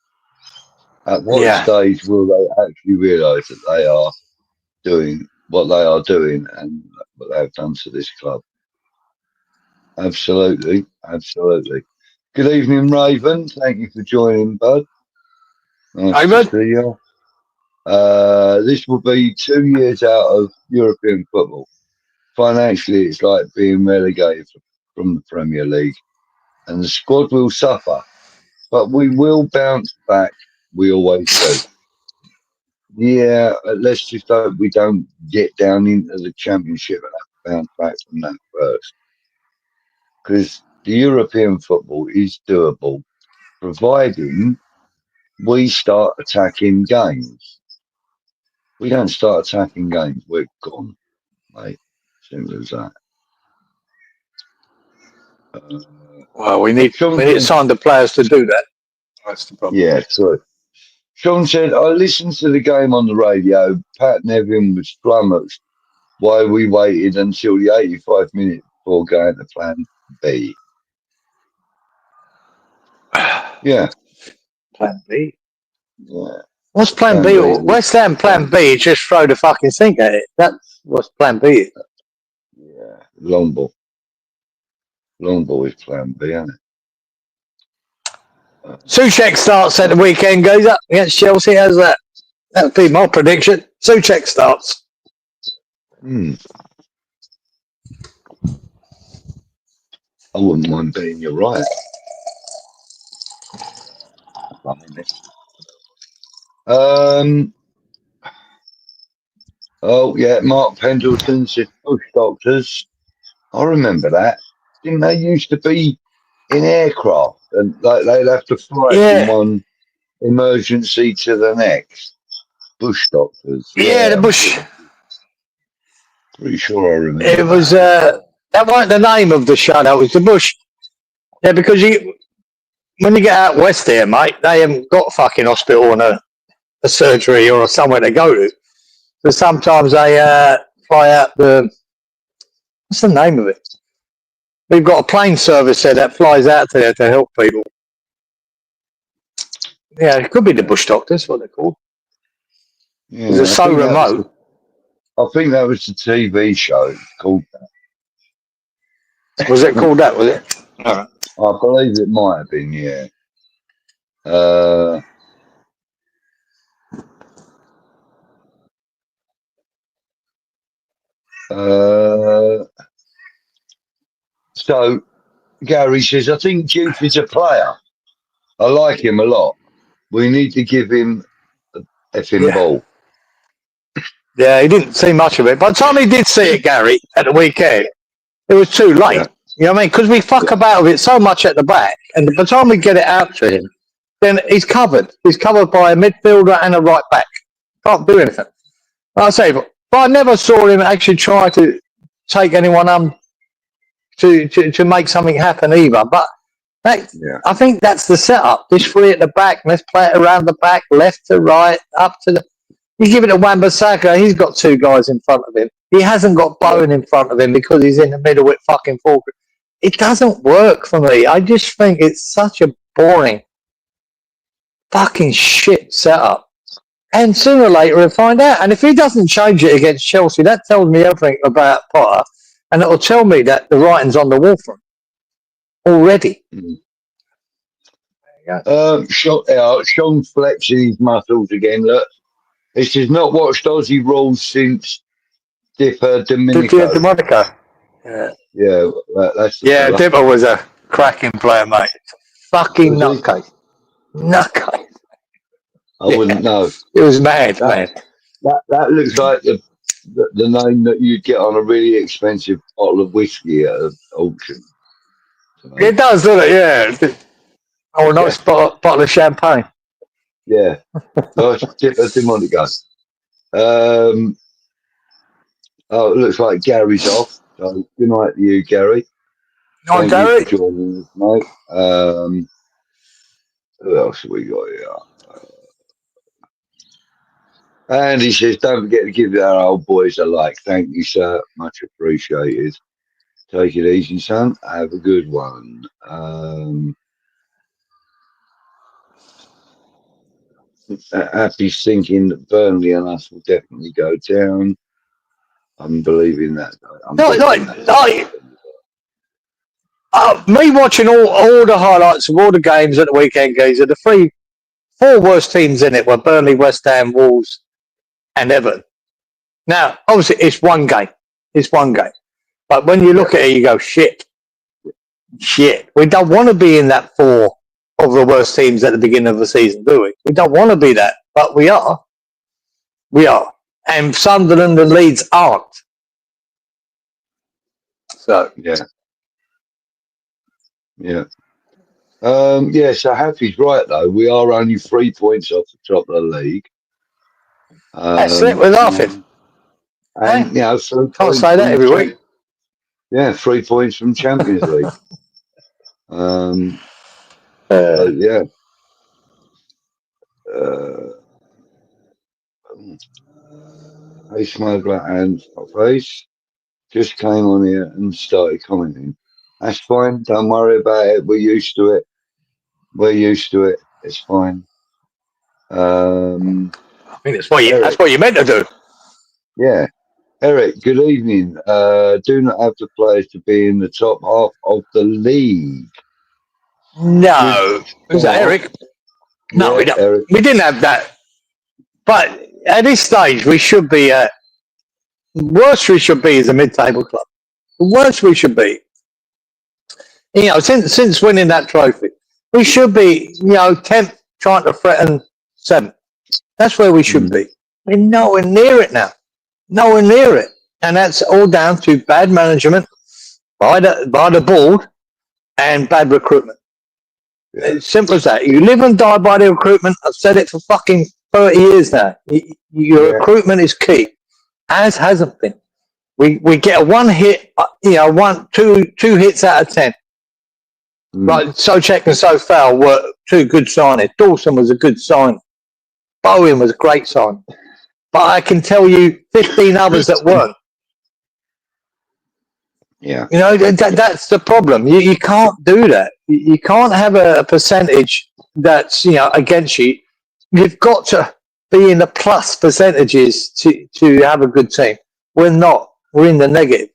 At what stage will they actually realise that they are doing what they are doing and what they have done to this club? Absolutely. Good evening, Raven. Thank you for joining, bud. Nice to see you. This will be 2 years out of European football. Financially, it's like being relegated from the Premier League, and the squad will suffer, but we will bounce back. We always do. Yeah, let's just hope we don't get down into the Championship and have to bounce back from that first. Because the European football is doable, providing we start attacking games. We don't start attacking games, we're gone, mate. Simple as that. Well, we need to sign the players to do that. That's the problem. Yeah, true. Sean said, I listened to the game on the radio. Pat Nevin was flummoxed why we waited until the 85 minutes before going to plan B. Yeah. Plan B? Yeah. What's plan B? West Ham plan B? Just throw the fucking sink at it. what's plan B? Yeah, long ball. Long ball is plan B, isn't it? Souček starts at the weekend, goes up against Chelsea. How's that? That would be my prediction. Souček starts. I wouldn't mind being you're right. Oh yeah, Mark Pendleton said bush doctors. I remember that. Didn't they used to be in aircraft and like they'd have to fly from one emergency to the next? Bush doctors. Yeah, the bush. Pretty sure I remember. It was that wasn't the name of the show. That was the bush. Yeah, because when you get out west here, mate, they haven't got a fucking hospital and a surgery or somewhere to go to. So sometimes they fly out the. What's the name of it? We've got a plane service there that flies out there to help people. Yeah, it could be the bush doctors, what they're called. Yeah, it's so remote. I think that was the TV show called that. Was it called that, was it? All right. I believe it might have been, yeah. So Gary says, I think Duke is a player. I like him a lot. We need to give him a effing ball. Yeah, he didn't see much of it. By the time he did see it, Gary, at the weekend, it was too late. Yeah. You know what I mean? Because we fuck about with it so much at the back, and by the time we get it out to him, then he's covered. He's covered by a midfielder and a right back. Can't do anything. Like I say, but I never saw him actually try to take anyone to make something happen either. But I think that's the setup. This three at the back, let's play it around the back, left to right, up to the... You give it to Wan-Bissaka, he's got two guys in front of him. He hasn't got Bowen in front of him because he's in the middle with fucking Falkirk. It doesn't work for me. I just think it's such a boring fucking shit setup. And sooner or later we'll find out. And if he doesn't change it against Chelsea, that tells me everything about Potter. And it'll tell me that the writing's on the wall for him already. Sean flexing his muscles again. Look, this is not watched Aussie rules since Domenico. Yeah, that's Dipper was a cracking player, mate. Fucking nutcase. Nutcase. I wouldn't know. It was mad, man. That looks like the name that you'd get on a really expensive bottle of whiskey at an auction. It does, doesn't it? Yeah. Or a nice bottle of champagne. Yeah. Nice Dipper Domenico. Oh, it looks like Gary's off. So good night to you, Gary. Night, Gary. Thank you for joining us, mate. Who else have we got here? And he says, don't forget to give our old boys a like. Thank you, sir. Much appreciated. Take it easy, son. Have a good one. Happy's thinking that Burnley and us will definitely go down. I'm believing that. Me watching all the highlights of all the games at the weekend, guys, are the four worst teams in it were Burnley, West Ham, Wolves, and Everton. Now, obviously, it's one game. It's one game. But when you look at it, you go, shit. We don't want to be in that four of the worst teams at the beginning of the season, do we? We don't want to be that, but we are. We are. And Sunderland and Leeds aren't. So, so Happy's right, though. We are only 3 points off the top of the league. That's it, we're laughing. And, can't say that every week. Yeah, 3 points from Champions League. Hey, Smuggler and Face just came on here and started commenting. That's fine. Don't worry about it. We're used to it. It's fine. I mean, that's what you meant to do. Yeah. Eric, good evening. Do not have the players to be in the top half of the league. No. Was that Eric? No, Yeah, we don't. Eric. We didn't have that. But at this stage, we should be. The worst we should be is a mid-table club. The worst we should be. You know, since winning that trophy, we should be, 10th, trying to threaten 7th. That's where we should be. We're nowhere near it now. Nowhere near it. And that's all down to bad management by the board and bad recruitment. It's simple as that. You live and die by the recruitment. I've said it for fucking 30 years now. Your recruitment is key. As hasn't been. We get a one hit, two hits out of 10. Right, Socek and Sofal were two good signings. Dawson was a good sign. Bowen was a great sign. But I can tell you 15 others that weren't. Yeah. That's the problem. You can't do that. You can't have a percentage that's, against you. You've got to be in the plus percentages to have a good team. We're not. We're in the negative.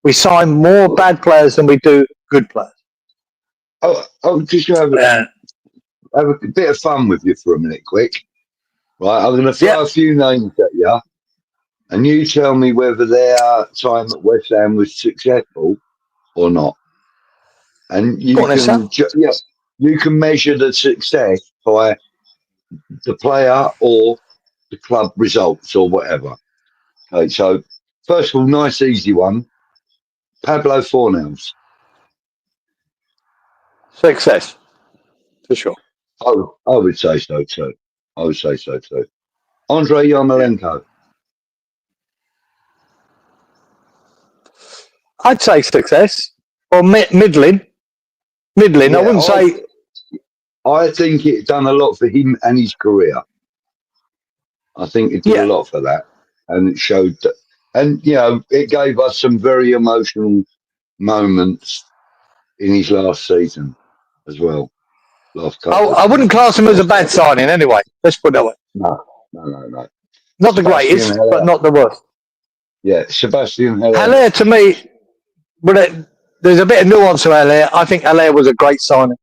We sign more bad players than we do good players. I'll just have a bit of fun with you for a minute, quick. Right, I'm going to throw a few names at you, and you tell me whether their time at West Ham was successful or not. And you can measure the success by the player or the club results or whatever. Okay, so first of all, nice easy one. Pablo Fornals. Success, for sure. I would say so too. Andrei Yarmolenko. I'd say success or middling. Middling. I wouldn't say. I think it done a lot for him and his career. I think it did a lot for that, and it showed that. And it gave us some very emotional moments in his last season as well. I wouldn't class him as a bad signing anyway. Let's put it that way. No. Not the greatest, but not the worst. Yeah, Sebastian Haller to me, but there's a bit of nuance to Haller. I think Haller was a great signing.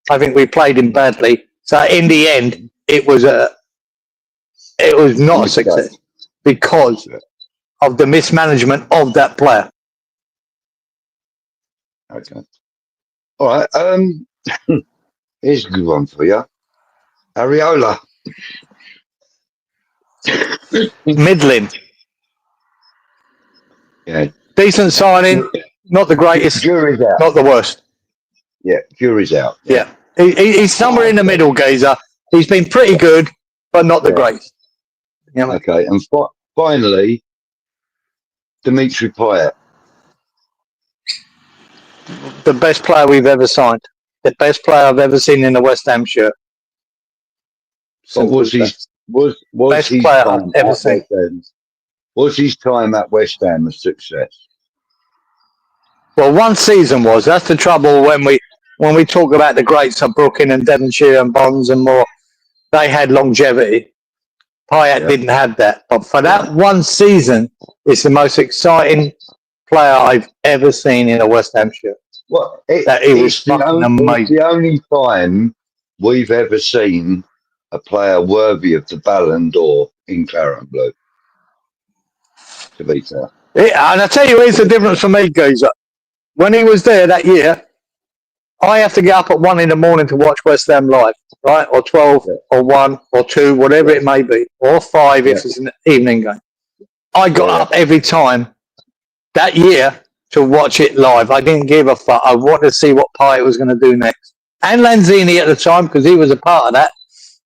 I think we played him badly. So in the end, it was not a success because of the mismanagement of that player. Okay. All right. Here's a good one for you. Areola. Middling. Yeah. Decent signing. Not the greatest. Jury's out. Not the worst. Yeah, jury's out. Yeah. He's somewhere in the middle, Geezer. He's been pretty good, but not the greatest. Okay, and finally, Dimitri Payet. The best player we've ever signed. The best player I've ever seen in a West Ham shirt. Was his player I've ever seen. Was his time at West Ham a success? Well, one season was. That's the trouble when we talk about the greats of Brooklyn and Devonshire and Bonds and more. They had longevity. Payet didn't have that. But for that one season, it's the most exciting player I've ever seen in a West Ham shirt. Well, he was fucking amazing. It's the only time we've ever seen a player worthy of the Ballon d'Or in claret and blue. To be fair. Yeah, and I tell you, here's the difference for me, Geezer. When he was there that year, I have to get up at 1 a.m. to watch West Ham live, right? Or 12, or 1, or 2, whatever it may be, or 5 if it's an evening game. I got up every time that year to watch it live. I didn't give a fuck. I wanted to see what Payet was going to do next. And Lanzini at the time, because he was a part of that,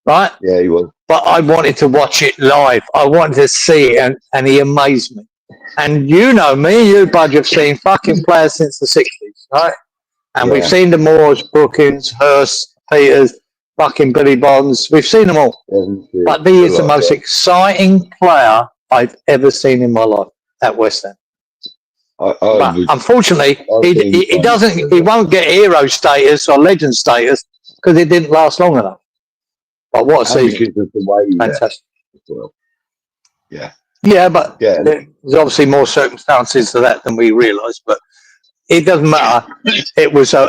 right? Yeah, he was. But I wanted to watch it live. I wanted to see it, and he amazed me. And me and you, Budge, have seen fucking players since the 60s, right? And we've seen the Moores, Brookins, Hurst, Peters, fucking Billy Bonds. We've seen them all. But he is the most exciting player I've ever seen in my life at West Ham. But unfortunately, he won't get hero status or legend status because it didn't last long enough. But what a season. Because of the way fantastic. Well. Yeah. Yeah, but Yeah. there's obviously more circumstances to that than we realise. But it doesn't matter. It was a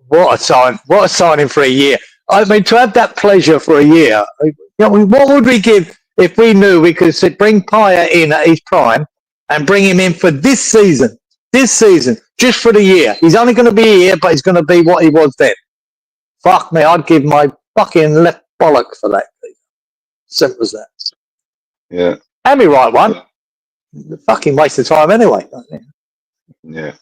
what a signing for a year. I mean, to have that pleasure for a year. You know, what would we give if we knew we could bring Paya in at his prime and bring him in for this season? This season, just for the year. He's only going to be here, but he's going to be what he was then. Fuck me, I'd give my fucking left bollock for that. Simple as that. Yeah. And me right one. Fucking waste of time anyway. Yeah.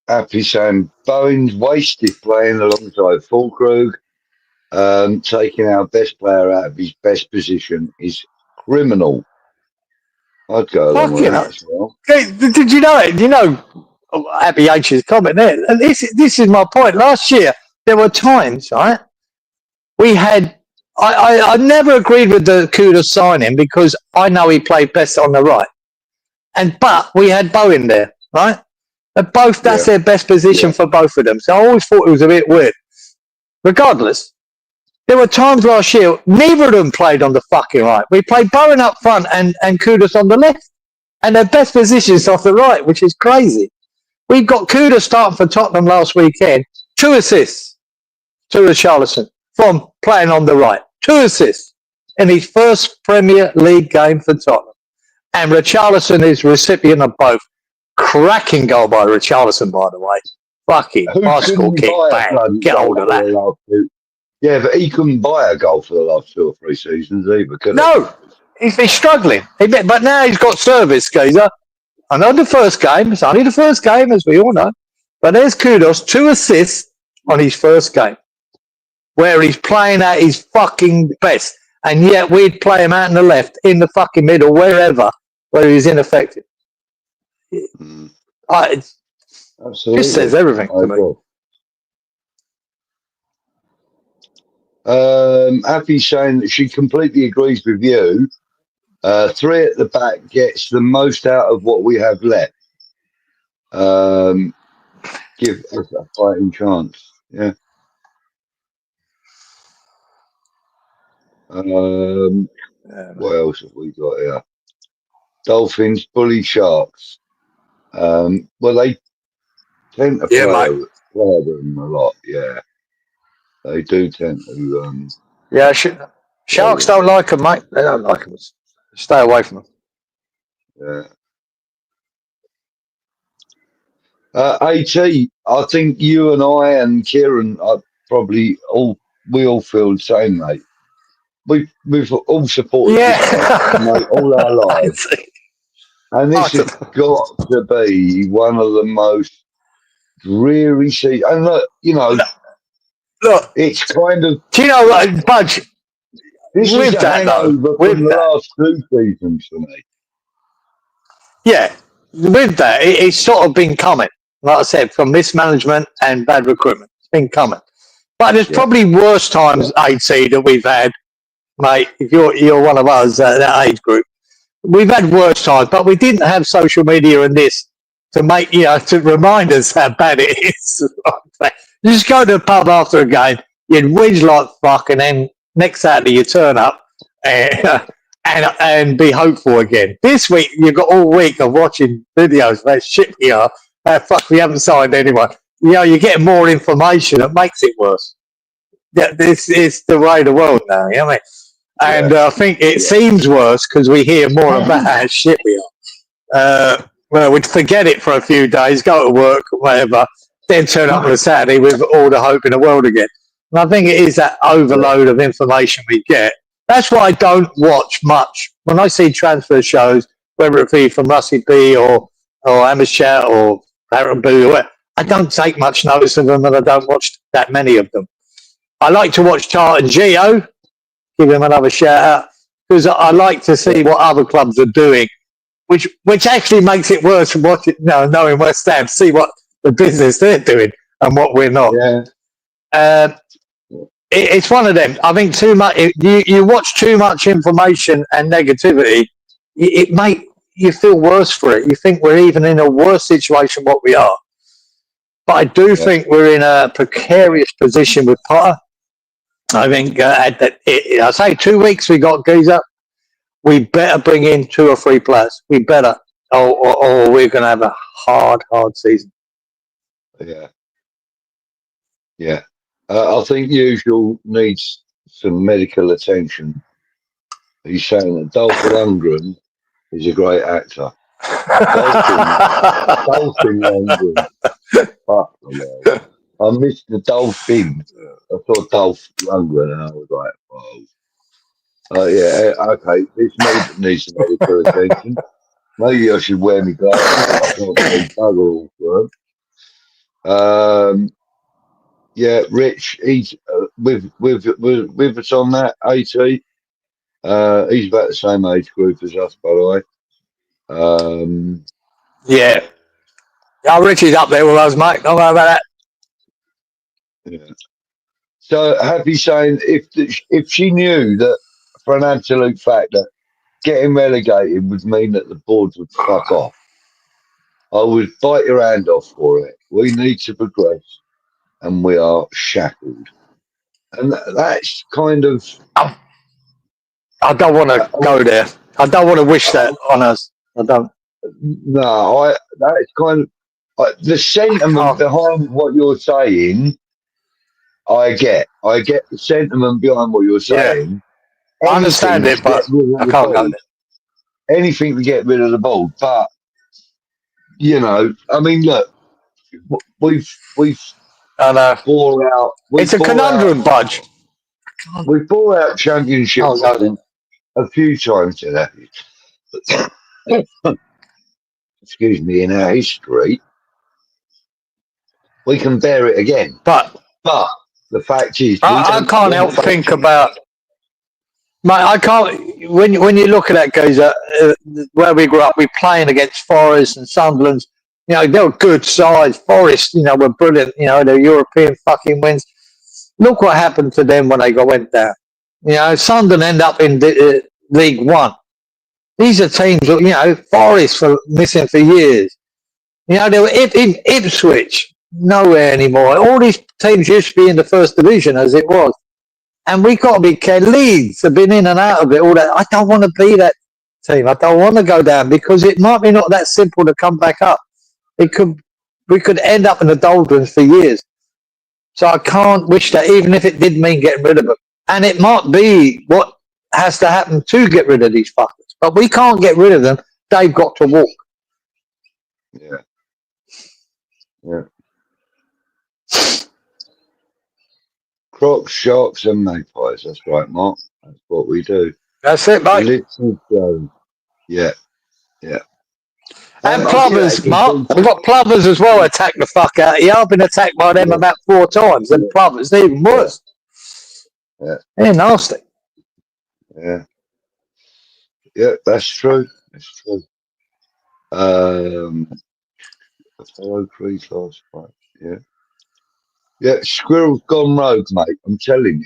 Happy saying Bowen's wasted playing alongside Fulkrug. Taking our best player out of his best position is criminal. I'd go along with that as well. Did you know it? You know Abby H's comment there. And this is my point. Last year there were times, right? We had I never agreed with the Kudos signing because I know he played best on the right. But we had Bowen there, right? And that's their best position for both of them. So I always thought it was a bit weird. Regardless, there were times last year, neither of them played on the fucking right. We played Bowen up front and Kudos on the left. And their best positions off the right, which is crazy. We've got Kudos starting for Tottenham last weekend. 2 assists to Richarlison from playing on the right. 2 assists in his first Premier League game for Tottenham. And Richarlison is recipient of both. Cracking goal by Richarlison, by the way. Fucking bicycle kick, bang. Get hold of that. Yeah, but he couldn't buy a goal for the last 2 or 3 seasons either, could he? No, he's struggling. But now he's got service, Geezer. I know the first game. It's only the first game, as we all know. But there's Kudos, 2 assists on his first game, where he's playing at his fucking best. And yet we'd play him out in the left, in the fucking middle, wherever, where he's ineffective. It just says everything to me. Abby's saying that she completely agrees with you. 3 at the back gets the most out of what we have left. Give us a fighting chance. Yeah. What else have we got here? Dolphins bully Sharks. Well, they tend to play them a lot. Yeah, they do tend to. Yeah, Sharks don't like them, mate. They don't like them. Stay away from them. Yeah. AT, I think you and I and Kieran are probably we all feel the same, mate. We've all supported this guy, mate, all our lives. And this has got to be one of the most dreary seasons. And look, look, it's kind of. Do you know what, Budge? This is a hangover from the last 2 seasons for me. Yeah, with that, it's sort of been coming. Like I said, from mismanagement and bad recruitment, it's been coming. But there's probably worse times, AT, that we've had, mate. If you're one of us, that age group. We've had worse times, but we didn't have social media and this to make, to remind us how bad it is. You just go to the pub after a game, you'd whinge like fuck, and then next Saturday you turn up and be hopeful again. This week, you've got all week of watching videos about shit we are. Fuck, we haven't signed anyone. You're getting more information. It makes it worse. Yeah, this is the way of the world now, you know what I mean? And I think it seems worse because we hear more about how shit we are. Well, we'd forget it for a few days, go to work, whatever, then turn up on a Saturday with all the hope in the world again. And I think it is that overload of information we get. That's why I don't watch much. When I see transfer shows, whether it be from Rusty B or Amish Chat or Aaron Boo, or whatever, I don't take much notice of them and I don't watch that many of them. I like to watch Tart and Gio. Give him another shout out because I like to see what other clubs are doing, which actually makes it worse from watching, knowing West Ham, see what the business they're doing and what we're not. Yeah. It's one of them. I think too much. You watch too much information and negativity, it make you feel worse for it. You think we're even in a worse situation what we are. But I do think we're in a precarious position with Potter. I think I say 2 weeks we got Geezer. We better bring in 2 or 3 players. We better, or we're going to have a hard season. Yeah. Yeah. I think Usual needs some medical attention. He's saying that 𝗪𝗪 𝗥 is a great actor. Dolphin Lundgren. Fuck the hell. I missed the dolphin. I thought 𝗪𝗪 Lundgren, and I was like, oh. Yeah, okay. This needs some medical attention. Maybe I should wear my glasses. I can't see bugger all for him. Yeah, Rich, he's with us on that, AT. He's about the same age group as us, by the way. Yeah. Richie's up there with us, mate. Don't worry about that. Yeah. So Happy saying if she knew that for an absolute fact that getting relegated would mean that the board would fuck off, I would bite your hand off for it. We need to progress, and we are shackled. And that's kind of. I don't want to go there. I don't want to wish that on us. I don't. No, that's kind of the sentiment behind what you're saying. I get the sentiment behind what you're saying. Yeah. I understand it, but I can't go there. Anything to get rid of the ball, but you know, I mean, look, we've bore out. It's a conundrum, Budge. We've bore out championships a few times today. Excuse me, in our history, we can bear it again. But the fact is, I can't help think about. Mate, I can't. When you look at that, Geezer, where we grew up, we playing against Forest and Sunderland. You know, they were good sides. Forest, you know, were brilliant. You know, the European fucking wins. Look what happened to them when they went down. You know, Sunderland end up in League One. These are teams, you know, Forest for missing for years. You know, they were in Ipswich, nowhere anymore. All these teams used to be in the first division as it was. And we got to be careful. Leeds have been in and out of it. All that. I don't want to be that team. I don't want to go down because it might be not that simple to come back up. We could end up in the doldrums for years. So I can't wish that, even if it did mean getting rid of them. And it might be what has to happen to get rid of these fuckers. But we can't get rid of them. They've got to walk. Yeah. Yeah. Crocs, sharks, and magpies. That's right, Mark. That's what we do. That's it, mate. Yeah. Yeah. And plovers, Mark. We've got plovers as well attack the fuck out of you. I've been attacked by them about 4 times. And plovers, they're even worse. Yeah. They're nasty. Yeah. Yeah, that's true. That's true. Hello, Crease last fight. Yeah. Yeah, squirrel's gone rogue, mate. I'm telling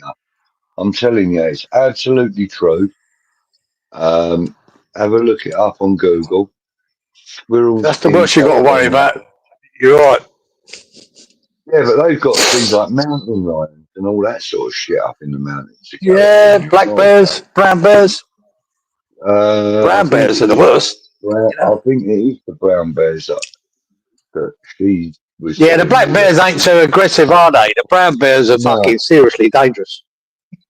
you, it's absolutely true. Have a look it up on Google. Squirrels. That's the worst you got to worry about. You're right. Yeah, but they've got things like mountain lions and all that sort of shit up in the mountains. Yeah, black bears, brown bears. Brown bears are the worst. I think it is the brown bears that she was. Yeah, the black bears ain't so aggressive, are they? The brown bears are fucking seriously dangerous.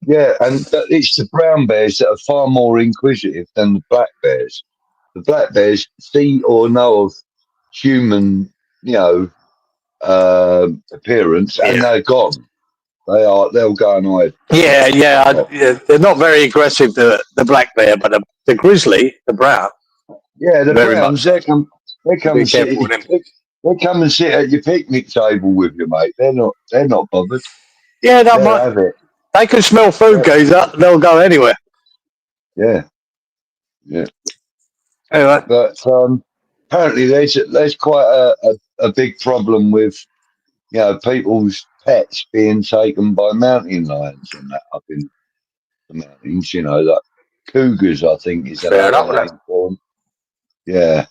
Yeah, and it's the brown bears that are far more inquisitive than the black bears. The black bears see or know of human, you know, appearance, and they're gone. They'll go and hide. Yeah. They're not very aggressive, the black bear, but the grizzly, the brown. Yeah, the browns. They come and sit at your picnic table with you, mate. They're not bothered. Yeah, they can smell food, Geezer. They'll go anywhere. Yeah. Yeah. Anyway. But apparently there's quite a big problem with, you know, people's pets being taken by mountain lions and that up in the mountains, you know, like cougars, I think is another name for them. Yeah.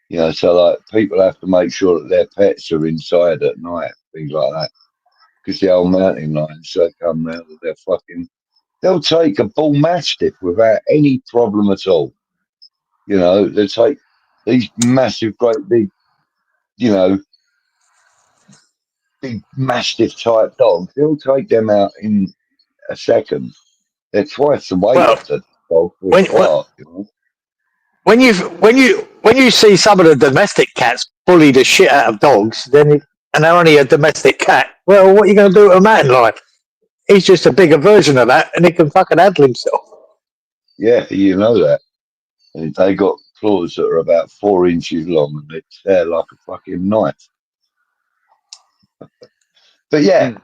You know, so like people have to make sure that their pets are inside at night, things like that. because the old mountain lions, so they come round with their fucking. They'll take a bull mastiff without any problem at all. You know, they take these massive, great big, you know, big mastiff type dogs. They'll take them out in a second. They're twice the weight Well, of the dog for when, a start, you know. when you see some of the domestic cats bully the shit out of dogs, and they're only a domestic cat, well, what are you going to do to a mountain lion? He's just a bigger version of that, and he can fucking handle himself. Yeah, you know that. And they got claws that are about 4 inches long and they tear like a fucking knife. But yeah,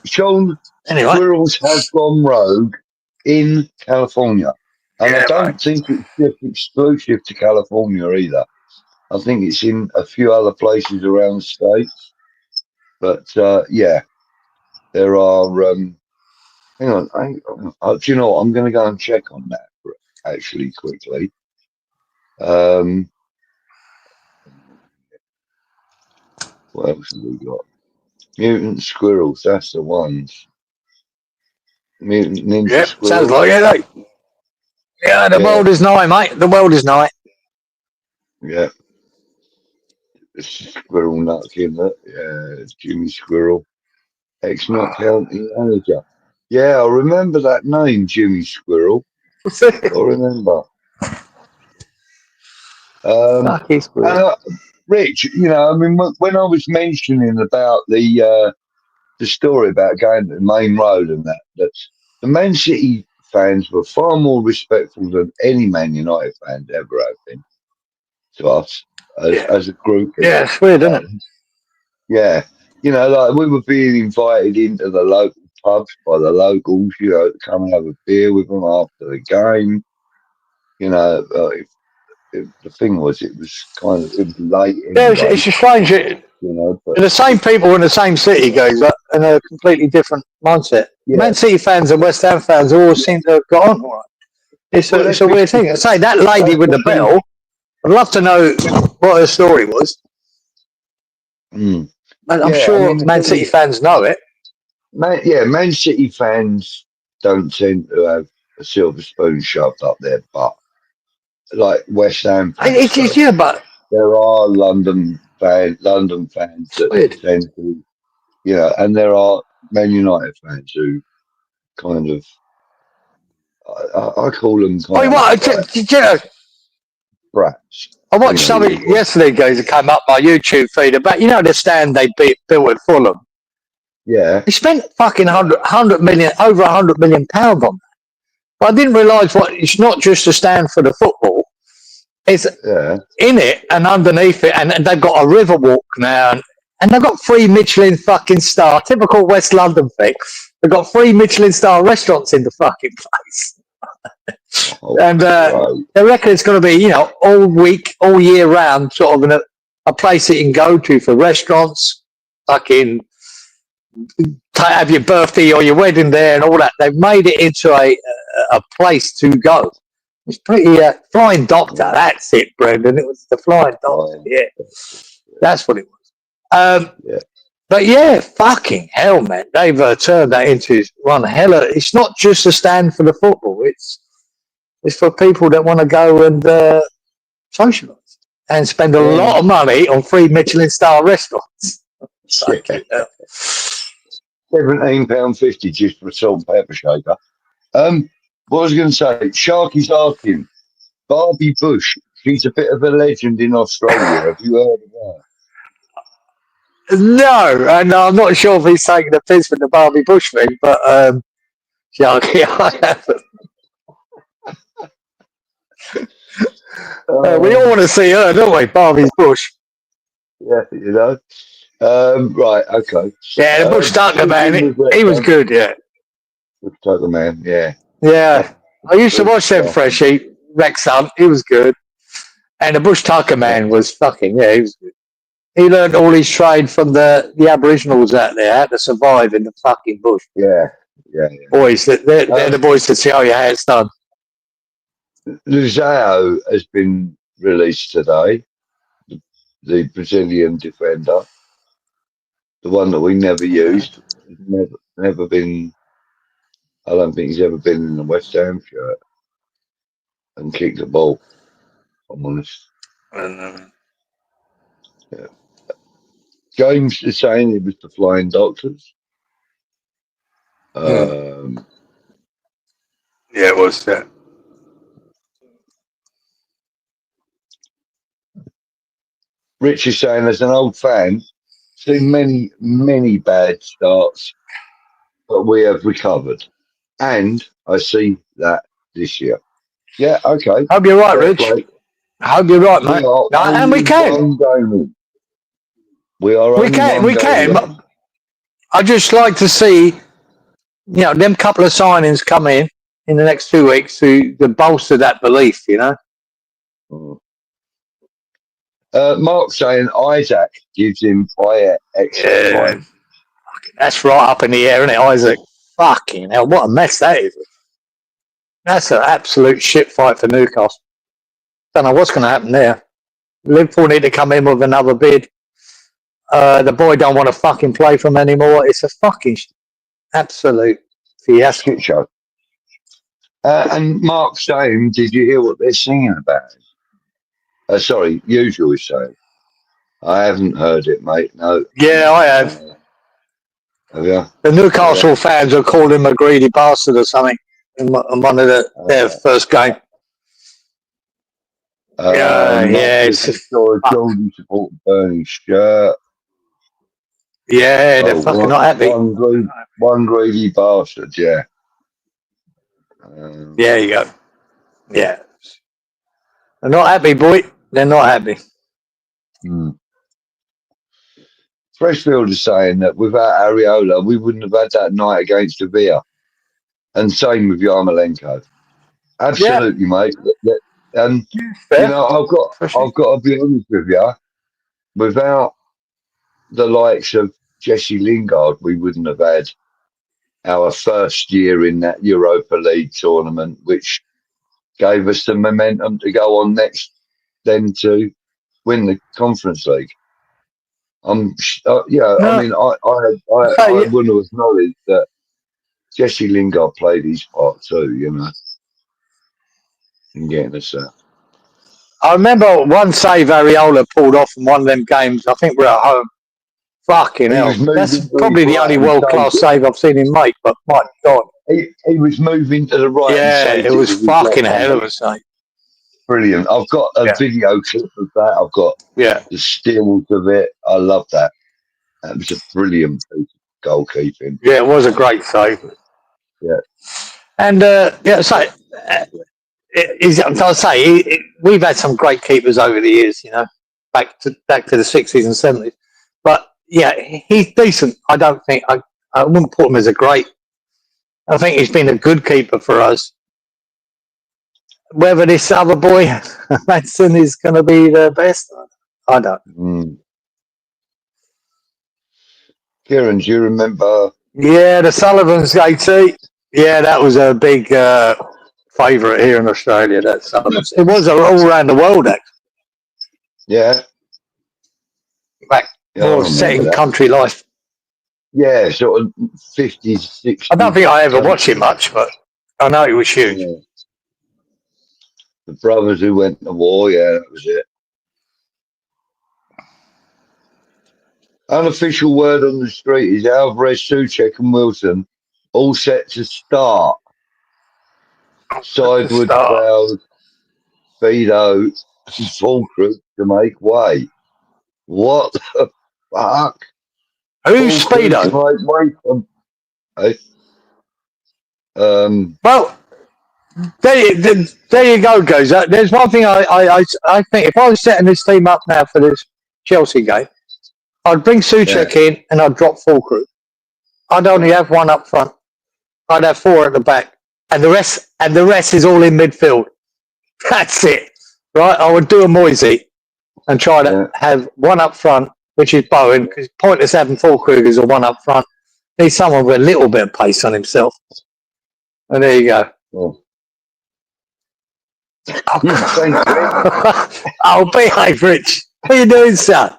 Sean, Anyway, squirrels have gone rogue in California. And I don't think it's just exclusive to California either. I think it's in a few other places around the States. But yeah, there are. Hang on. Do you know what? I'm going to go and check on that actually quickly. What else have we got? Mutant squirrels, that's the ones. Mutant ninja squirrels. sounds like it. Yeah, the world is nigh, mate. The world is nigh. Yeah. Squirrel Nut Killer. Yeah, Jimmy Squirrel. Ex-Nut County manager. Yeah, I remember that name, Jimmy Squirrel. I remember. Rich, you know, I mean, when I was mentioning about the story about going to the main road and that the Man City fans were far more respectful than any Man United fans ever have been to us as a group. Yeah, it's weird, isn't it? Yeah. You know, like we were being invited into the local pubs by the locals, you know, to come and have a beer with them after the game. You know, the thing was, it was kind of late. Yeah, it's a strange. You know, but the same people in the same city goes up in a completely different mindset. Yeah. Man City fans and West Ham fans all seem to have got on all right. It's a weird thing. I say that lady with the bell. I'd love to know what her story was. I'm sure Man City fans know it. Man City fans don't tend to have a silver spoon shoved up their butt like West Ham fans. But there are London fans that tend to, you know, and there are Man United fans who kind of, I call them brats. I watched something yesterday, guys, that came up my YouTube feed about, you know, the stand they built at Fulham. Yeah. They spent fucking over £100 million on that. But I didn't realise it's not just a stand for the football. It's in it and underneath it, and they've got a river walk now, and they've got 3 Michelin fucking star, typical West London thing. They've got 3 Michelin star restaurants in the fucking place. And they reckon it's going to be, you know, all week, all year round, sort of a place that you can go to for restaurants, fucking have your birthday or your wedding there and all that. They've made it into a place to go. It's pretty Flying Doctor. That's it, Brendan. It was the Flying Doctor. Yeah, that's what it was. But yeah, fucking hell, man. They've turned that into one hell of. It's not just a stand for the football. It's for people that want to go and socialise and spend a lot of money on 3 Michelin star restaurants. £17.50 just for a salt and pepper shaker. What was I going to say? Sharky's asking, Barbie Bush, she's a bit of a legend in Australia. Have you heard of her? No, and I'm not sure if he's taking the piss with the Barbie Bush thing, but Sharky, I haven't. We all want to see her, don't we? Barbie's Bush. Yeah, you know. Right, okay. Yeah, the Bush Tucker man, he was good, yeah. Bush Tucker man, yeah. Yeah, I used to watch them Freshie, Rex Hunt, he was good. And the Bush Tucker man was fucking, yeah, he was good. He learned all his trade from the Aboriginals out there, how to survive in the fucking bush. Yeah. Boys, they're the boys that show you how it's done. Luzao has been released today, the Brazilian defender, the one that we never used. never been. I don't think he's ever been in the West Ham shirt and kicked the ball. If I'm honest. Yeah. James is saying it was the Flying Doctors. Yeah, it was that. Rich is saying, as an old fan, seen many bad starts, but we have recovered. And I see that this year. Yeah, okay. Hope you're right, Fair Rich. play. Hope you're right, We mate. are No, and we only can. one game in. We are We only can. one We game can. in. But I just like to see, them couple of signings come in the next 2 weeks to bolster that belief. Mark saying Isaac gives him fire extra Yeah, time. that's right up in the air, isn't it, Isaac? Fucking hell, what a mess that is. That's an absolute shit fight for Newcastle. Don't know what's going to happen there. Liverpool need to come in with another bid. The boy don't want to fucking play for him anymore. It's a fucking absolute fiasco. Shit show. And Mark saying, did you hear what they're singing about? Sorry, Usual is saying. I haven't heard it, mate. No. Yeah, I have. Have you? The Newcastle fans are calling him a greedy bastard or something in one of their first game. It's just Jordan support Bernie's shirt. Yeah, they're fucking not happy. One greedy bastard, yeah. There you go. Yeah. They're not happy, boy. They're not happy. Freshfield is saying that without Areola, we wouldn't have had that night against 𝗢𝗍. And same with Yarmolenko. Absolutely, mate. And I've got to be honest with you. Without the likes of Jesse Lingard, we wouldn't have had our first year in that Europa League tournament, which gave us the momentum to go on next, then to win the Conference League. I mean, I wouldn't have acknowledged that Jesse Lingard played his part too, in getting us there. I remember one save Areola pulled off in one of them games. I think we're at home. Fucking hell. That's probably the only world-class save I've seen him make, but my God. He was moving to the right. Yeah, it was fucking hell of a save. Brilliant. I've got a video clip of that. I've got the stills of it. I love that. That was a brilliant piece of goalkeeping. Yeah, it was a great save. Yeah. And, we've had some great keepers over the years, back to the 60s and 70s. But, yeah, he's decent. I don't think, I wouldn't put him as a great. I think he's been a good keeper for us. Whether this other boy, Madsen, is going to be the best, I don't. Kieran, do you remember? Yeah, the Sullivan's AT. Yeah, that was a big favourite here in Australia. That Sullivan's. It was all around the world, actually. Yeah. Back more setting country life. Yeah, sort of 50s, 60s. I don't think I ever watched it much, but I know it was huge. Yeah. The brothers who went to war, yeah, that was it. Unofficial word on the street is Alvarez, Souček and Wilson all set to start. Sideward, Crowd, Speedo, Fulcrum to make way. What the fuck? Who's Speedo? Well, there you go, guys. There's one thing I think if I was setting this team up now for this Chelsea game, I'd bring Souček in and I'd drop Fulcrum. I'd only have one up front. I'd have four at the back, and the rest is all in midfield. That's it, right? I would do a Moisey and try to have one up front, which is Bowen, because it's pointless having Fulcrum as a one up front. Need someone with a little bit of pace on himself. And there you go. Oh, oh, behave, Rich. What are you doing, son?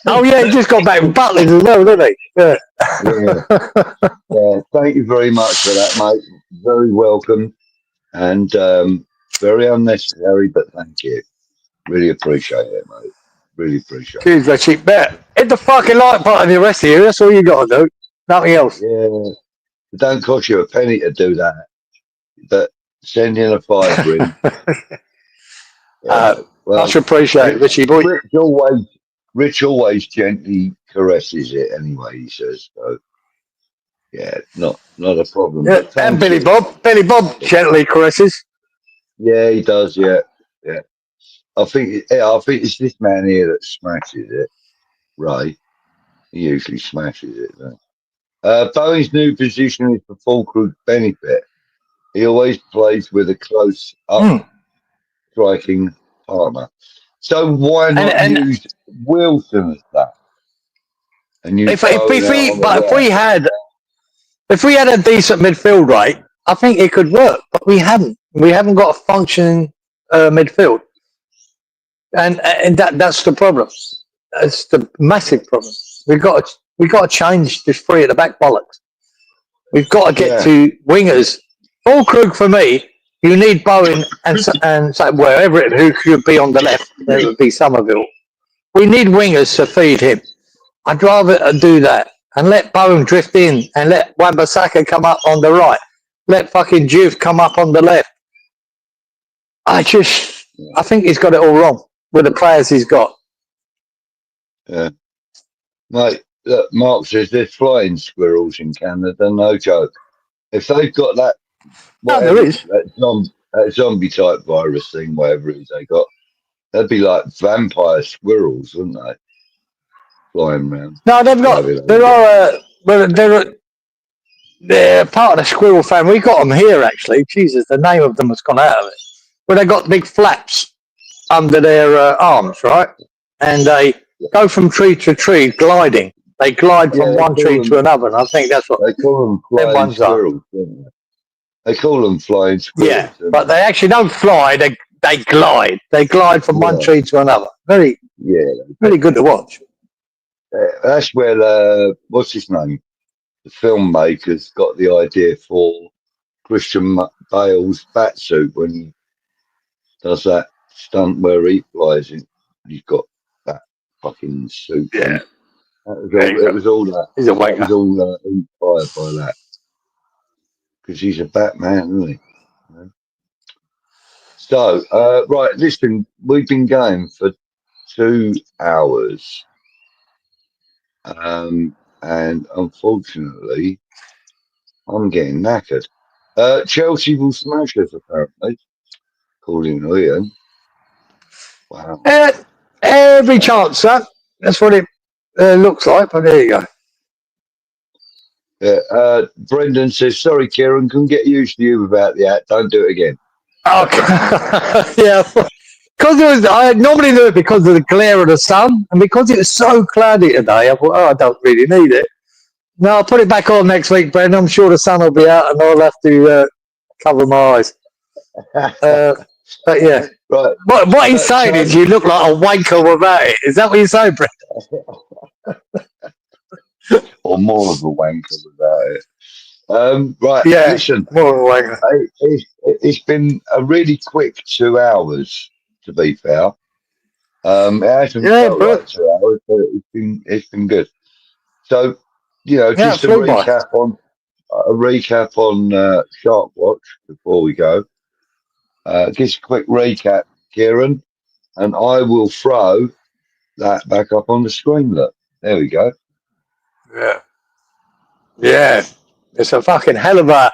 Oh yeah, he just got back from Butlins as well, didn't he? Yeah. Yeah. Thank you very much for that, mate. Very welcome and very unnecessary, but thank you. Really appreciate it, mate. Really appreciate it. Cheers, Richie. Bet. Hit the fucking like button, the rest of you. That's all you got to do. Nothing else. Yeah. It don't cost you a penny to do that, but send in a $5 in. Well, Much appreciated, Richie boy. Rich always gently caresses it anyway, he says. So, yeah, not a problem. Yeah, and Billy Bob. Billy Bob gently caresses. Yeah, he does, yeah. I think it's this man here that smashes it, Ray. He usually smashes it, though. Bowie's new position is for Fulcrug's benefit. He always plays with a close up striking partner. So why not use Wilson as that? And if we had a decent midfield, right, I think it could work, but we haven't. We haven't got a functioning midfield, and that's the problem. That's the massive problem. We've got to change this three at the back bollocks. We've got to get to wingers. Fulkrug for me. You need Bowen and so wherever who could be on the left. There would be Somerville. We need wingers to feed him. I'd rather do that and let Bowen drift in and let Wan-Bissaka come up on the right. Let fucking Juve come up on the left. I think he's got it all wrong with the players he's got. Yeah. Mate, look, Mark says there's flying squirrels in Canada, no joke. If they've got that, there is. That zombie type virus thing, whatever it is they got, they'd be like vampire squirrels, wouldn't they? Flying around. No, they've got, they're part of the squirrel family. We got them here, actually. Jesus, the name of them has gone out of it. But they got big flaps under their arms, right? And they go from tree to tree, gliding. They glide from one tree to another, and I think that's what they call them. Flying squirrels, don't they? They call them flying squirrels. Yeah, but they actually don't fly. They glide. They glide from one tree to another. Very good to watch. That's where what's his name? The filmmakers got the idea for Christian Bale's bat suit when he does that stunt where he flies in. He's got that fucking suit. Yeah. It was all that. He's a wanker. It was all inspired by that. Because he's a Batman, isn't he? So, right, listen, we've been going for 2 hours. And unfortunately, I'm getting knackered. Chelsea will smash us, apparently, according to Ian. Wow. Every chance, sir. That's what it looks like, but there you go. Yeah, Brendan says, sorry, Kieran, couldn't get used to you without the hat. Don't do it again. Okay. Yeah. Because I normally do it because of the glare of the sun, and because it was so cloudy today, I thought, I don't really need it. No, I'll put it back on next week, Brendan. I'm sure the sun will be out, and I'll have to cover my eyes. But yeah. Right. What he's saying is you look like a wanker without it. Is that what you're saying, Brendan? Or more of a wanker without it. Right, listen. More of a wanker. It's been a really quick 2 hours, to be fair. It hasn't felt like 2 hours, but it's been good. So, just a recap on Shark Watch before we go. Just a quick recap, Kieran, and I will throw that back up on the screen. Look, there we go. Yeah, it's a fucking hell of a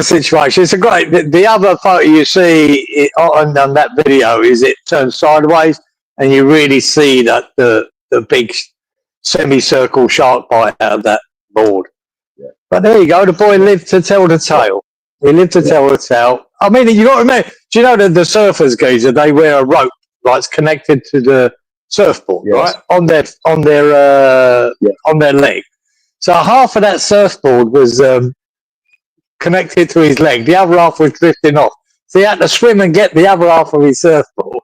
situation. It's a great. The other photo you see on that video is it turns sideways, and you really see that the big semicircle shark bite out of that board. Yeah. But there you go. The boy lived to tell the tale. He lived to tell the tale. I mean, you got to remember. Do you know that the surfers, geezer, they wear a rope that's connected to the surfboard, right, on their leg. So half of that surfboard was connected to his leg. The other half was drifting off. So he had to swim and get the other half of his surfboard,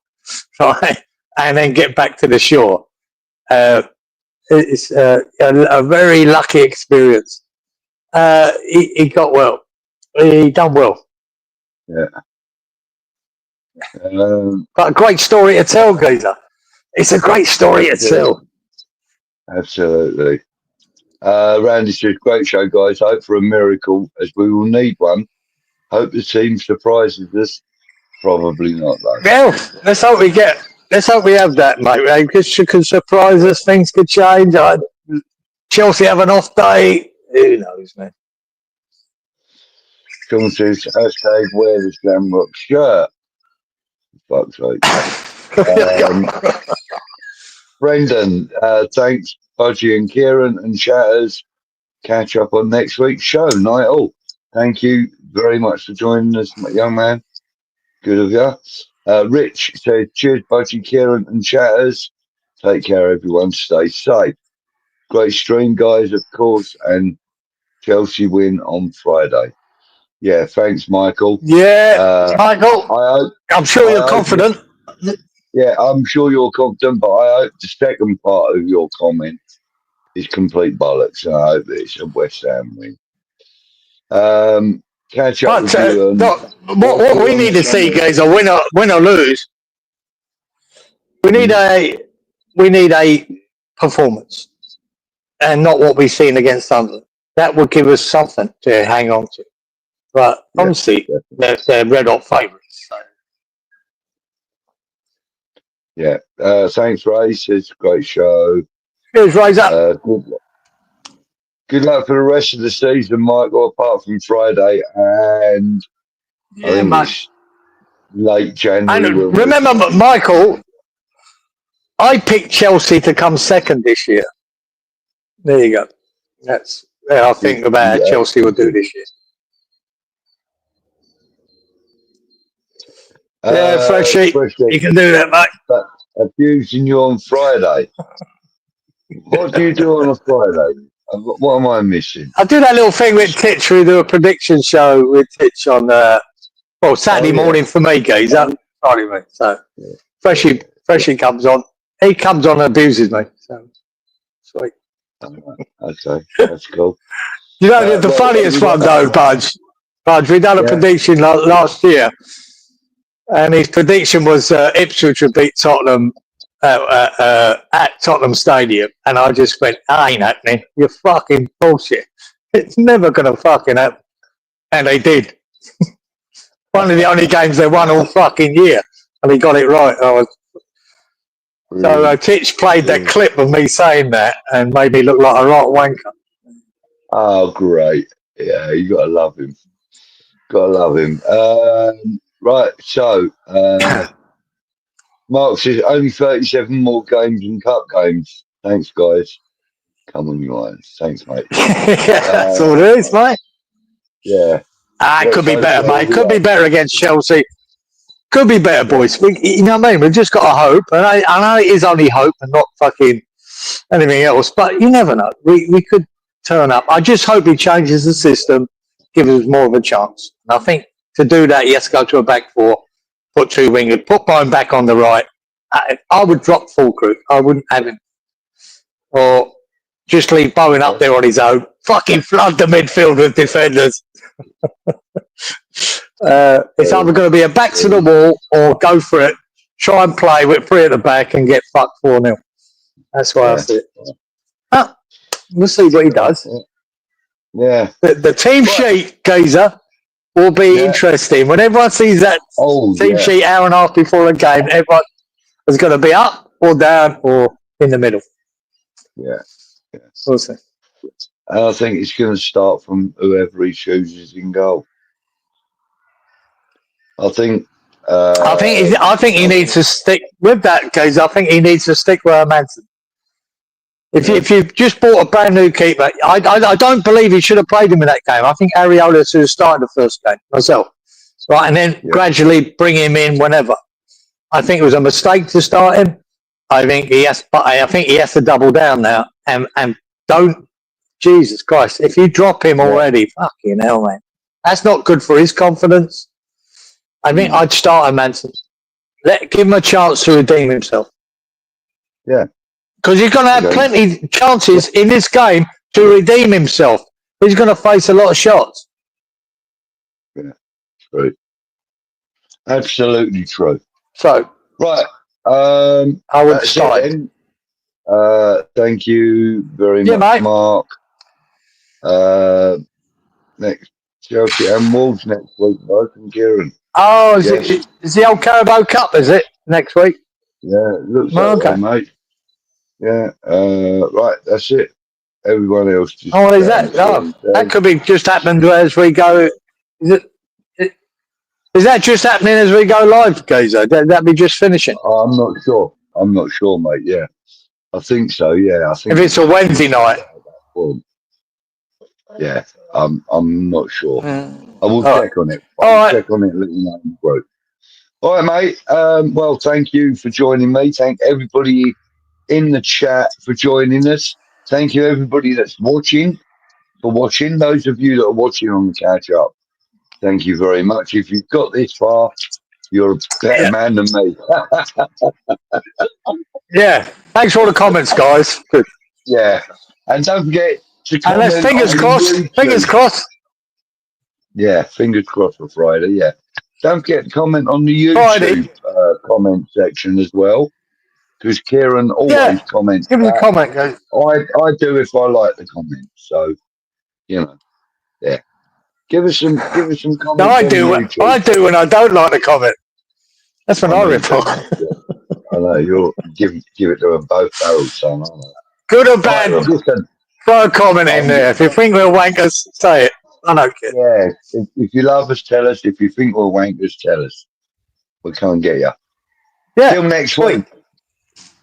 right, and then get back to the shore. It's a very lucky experience. He got well. He done well. Yeah. But a great story to tell, geezer. It's a great story to tell. Absolutely. Randy says, great show, guys. Hope for a miracle, as we will need one. Hope the team surprises us. Probably not, though. Well, let's hope we have that, mate. Because it could surprise us. Things could change. Chelsea have an off day. Who knows, man? Sean says, hashtag wear the Shamrock shirt. Fuck's sake. Brendan, thanks, Budgie and Kieran and Shatters. Catch up on next week's show. Night all. Thank you very much for joining us, young man. Good of you. Rich said, cheers, Budgie, Kieran and Shatters. Take care, everyone. Stay safe. Great stream, guys, of course. And Chelsea win on Friday. Yeah, thanks, Michael. Yeah, Michael. I'm sure you're confident. Yeah, I'm sure you're confident, but I hope the second part of your comment is complete bollocks, and I hope it's a West Ham win. Catch up with you. What we need to see, guys, are win or lose. We need a performance, and not what we've seen against Sunderland. That would give us something to hang on to. But honestly, they're red hot favourites. So. Yeah. Thanks, Ray. It's a great show. Cheers, Raise up. Good luck for the rest of the season, Michael, apart from Friday and late January. And remember, Michael, I picked Chelsea to come second this year. There you go. That's I think about how Chelsea will do this year. Freshie, you can do that, mate. But abusing you on Friday. What do you do on a Friday? What am I missing? I do that little thing with Titch. We do a prediction show with Titch on Saturday morning for me, guys. Friday, mate. So Freshie comes on. He comes on and abuses me. So sweet. Okay, that's cool. You know, the funniest one though, Budge, we done a prediction last year, and his prediction was Ipswich would beat Tottenham at Tottenham Stadium, and I just went, ain't happening. You're fucking bullshit. It's never going to fucking happen. And they did. One of the only games they won all fucking year, and he got it right. So Titch played that clip of me saying that and made me look like a right wanker. Oh, great. Yeah, you got to love him. Right, so Mark says only 37 more games and cup games. Thanks, guys. Come on, you guys. Thanks, mate. That's all it is, mate. Yeah. It could be better, mate. It could be better against Chelsea. Could be better, boys. You know what I mean? We've just got to hope. And I know it is only hope and not fucking anything else, but you never know. We could turn up. I just hope he changes the system, gives us more of a chance. And I think to do that, he has to go to a back four, put two wingers, put Bowen back on the right. I would drop Fulkrug. I wouldn't have him. Or just leave Bowen up there on his own. Fucking flood the midfield with defenders. It's either going to be a back to the wall or go for it, try and play with three at the back and get fucked 4-0. That's why I see it. We'll see what he does. Yeah. The team sheet, Geezer, will be interesting. When everyone sees that team sheet hour and a half before a game, everyone is going to be up or down or in the middle. Yeah. We'll see. And I think it's going to start from whoever he chooses in goal. I think he needs to stick with that, guys. I think he needs to stick with Manson. If you've just bought a brand new keeper, I don't believe he should have played him in that game. I think Areola should have started the first game myself, right, and then gradually bring him in whenever. I think it was a mistake to start him. I think he has to double down now and don't. Jesus Christ! If you drop him already, fucking hell, man, that's not good for his confidence. I think I'd start him, Manson. Give him a chance to redeem himself. Yeah. because he's going to have Okay. plenty of chances in this game to redeem himself. He's going to face a lot of shots. Yeah, true. Absolutely true. So, Right. I would That's it start. then. Thank you very Yeah, much, mate. Mark. Next, Chelsea and Wolves next week, both from Kieran. Oh, Yes. it's the old Carabao Cup, is it, next week? Yeah, it looks Oh, like okay. that, mate. Yeah, right, that's it. Everyone else just. Oh, what is that? Oh, that could be just happening as we go. Is that just happening as we go live, Gazer? That'd be just finishing. I'm not sure. I'm not sure, mate. Yeah, I think so. Yeah, I think. If it's a Wednesday night. Well, yeah, I'm not sure. Mm. I will check on it. All I'll right. check on it and let you know in the group. All right, mate. Well, thank you for joining me. Thank everybody in the chat for joining us. Thank you, everybody that's watching, for watching. Those of you that are watching on the catch up, thank you very much. If you've got this far, you're a better man than me. Yeah. Thanks for all the comments, guys. Good. Yeah. And don't forget to And comment. let's fingers on crossed. YouTube. Fingers crossed. Yeah, fingers crossed for Friday. Yeah. Don't forget to comment on the YouTube comment section as well, because Kieran always comments. Give us a back. comment, guys. I do if I like the comments. So, you know, yeah. Give us some comments. No, I on do. YouTube. I do when I don't like the comment. That's when I know rip you off. do. I know you'll give it to them both barrels, son. I know. Good or bad, Right, listen, throw a comment in there. If you think we're wankers, say it. I don't care. yeah, if you love us, tell us. If you think we're wankers, tell us. We'll come and get you. Yeah. Till next week.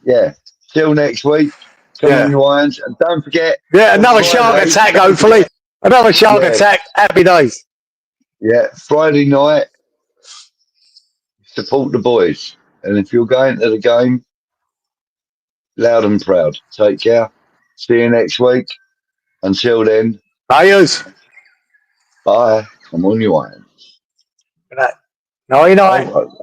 Yeah. Till next week. Come on, you irons. And don't forget. Yeah, another shark Friday, attack, hopefully. Another shark Yeah. attack. Happy days. Yeah. Friday night. Support the boys. And if you're going to the game, loud and proud. Take care. See you next week. Until then. Ayers. Bye. Come on, you irons. Good night. Night. Oh,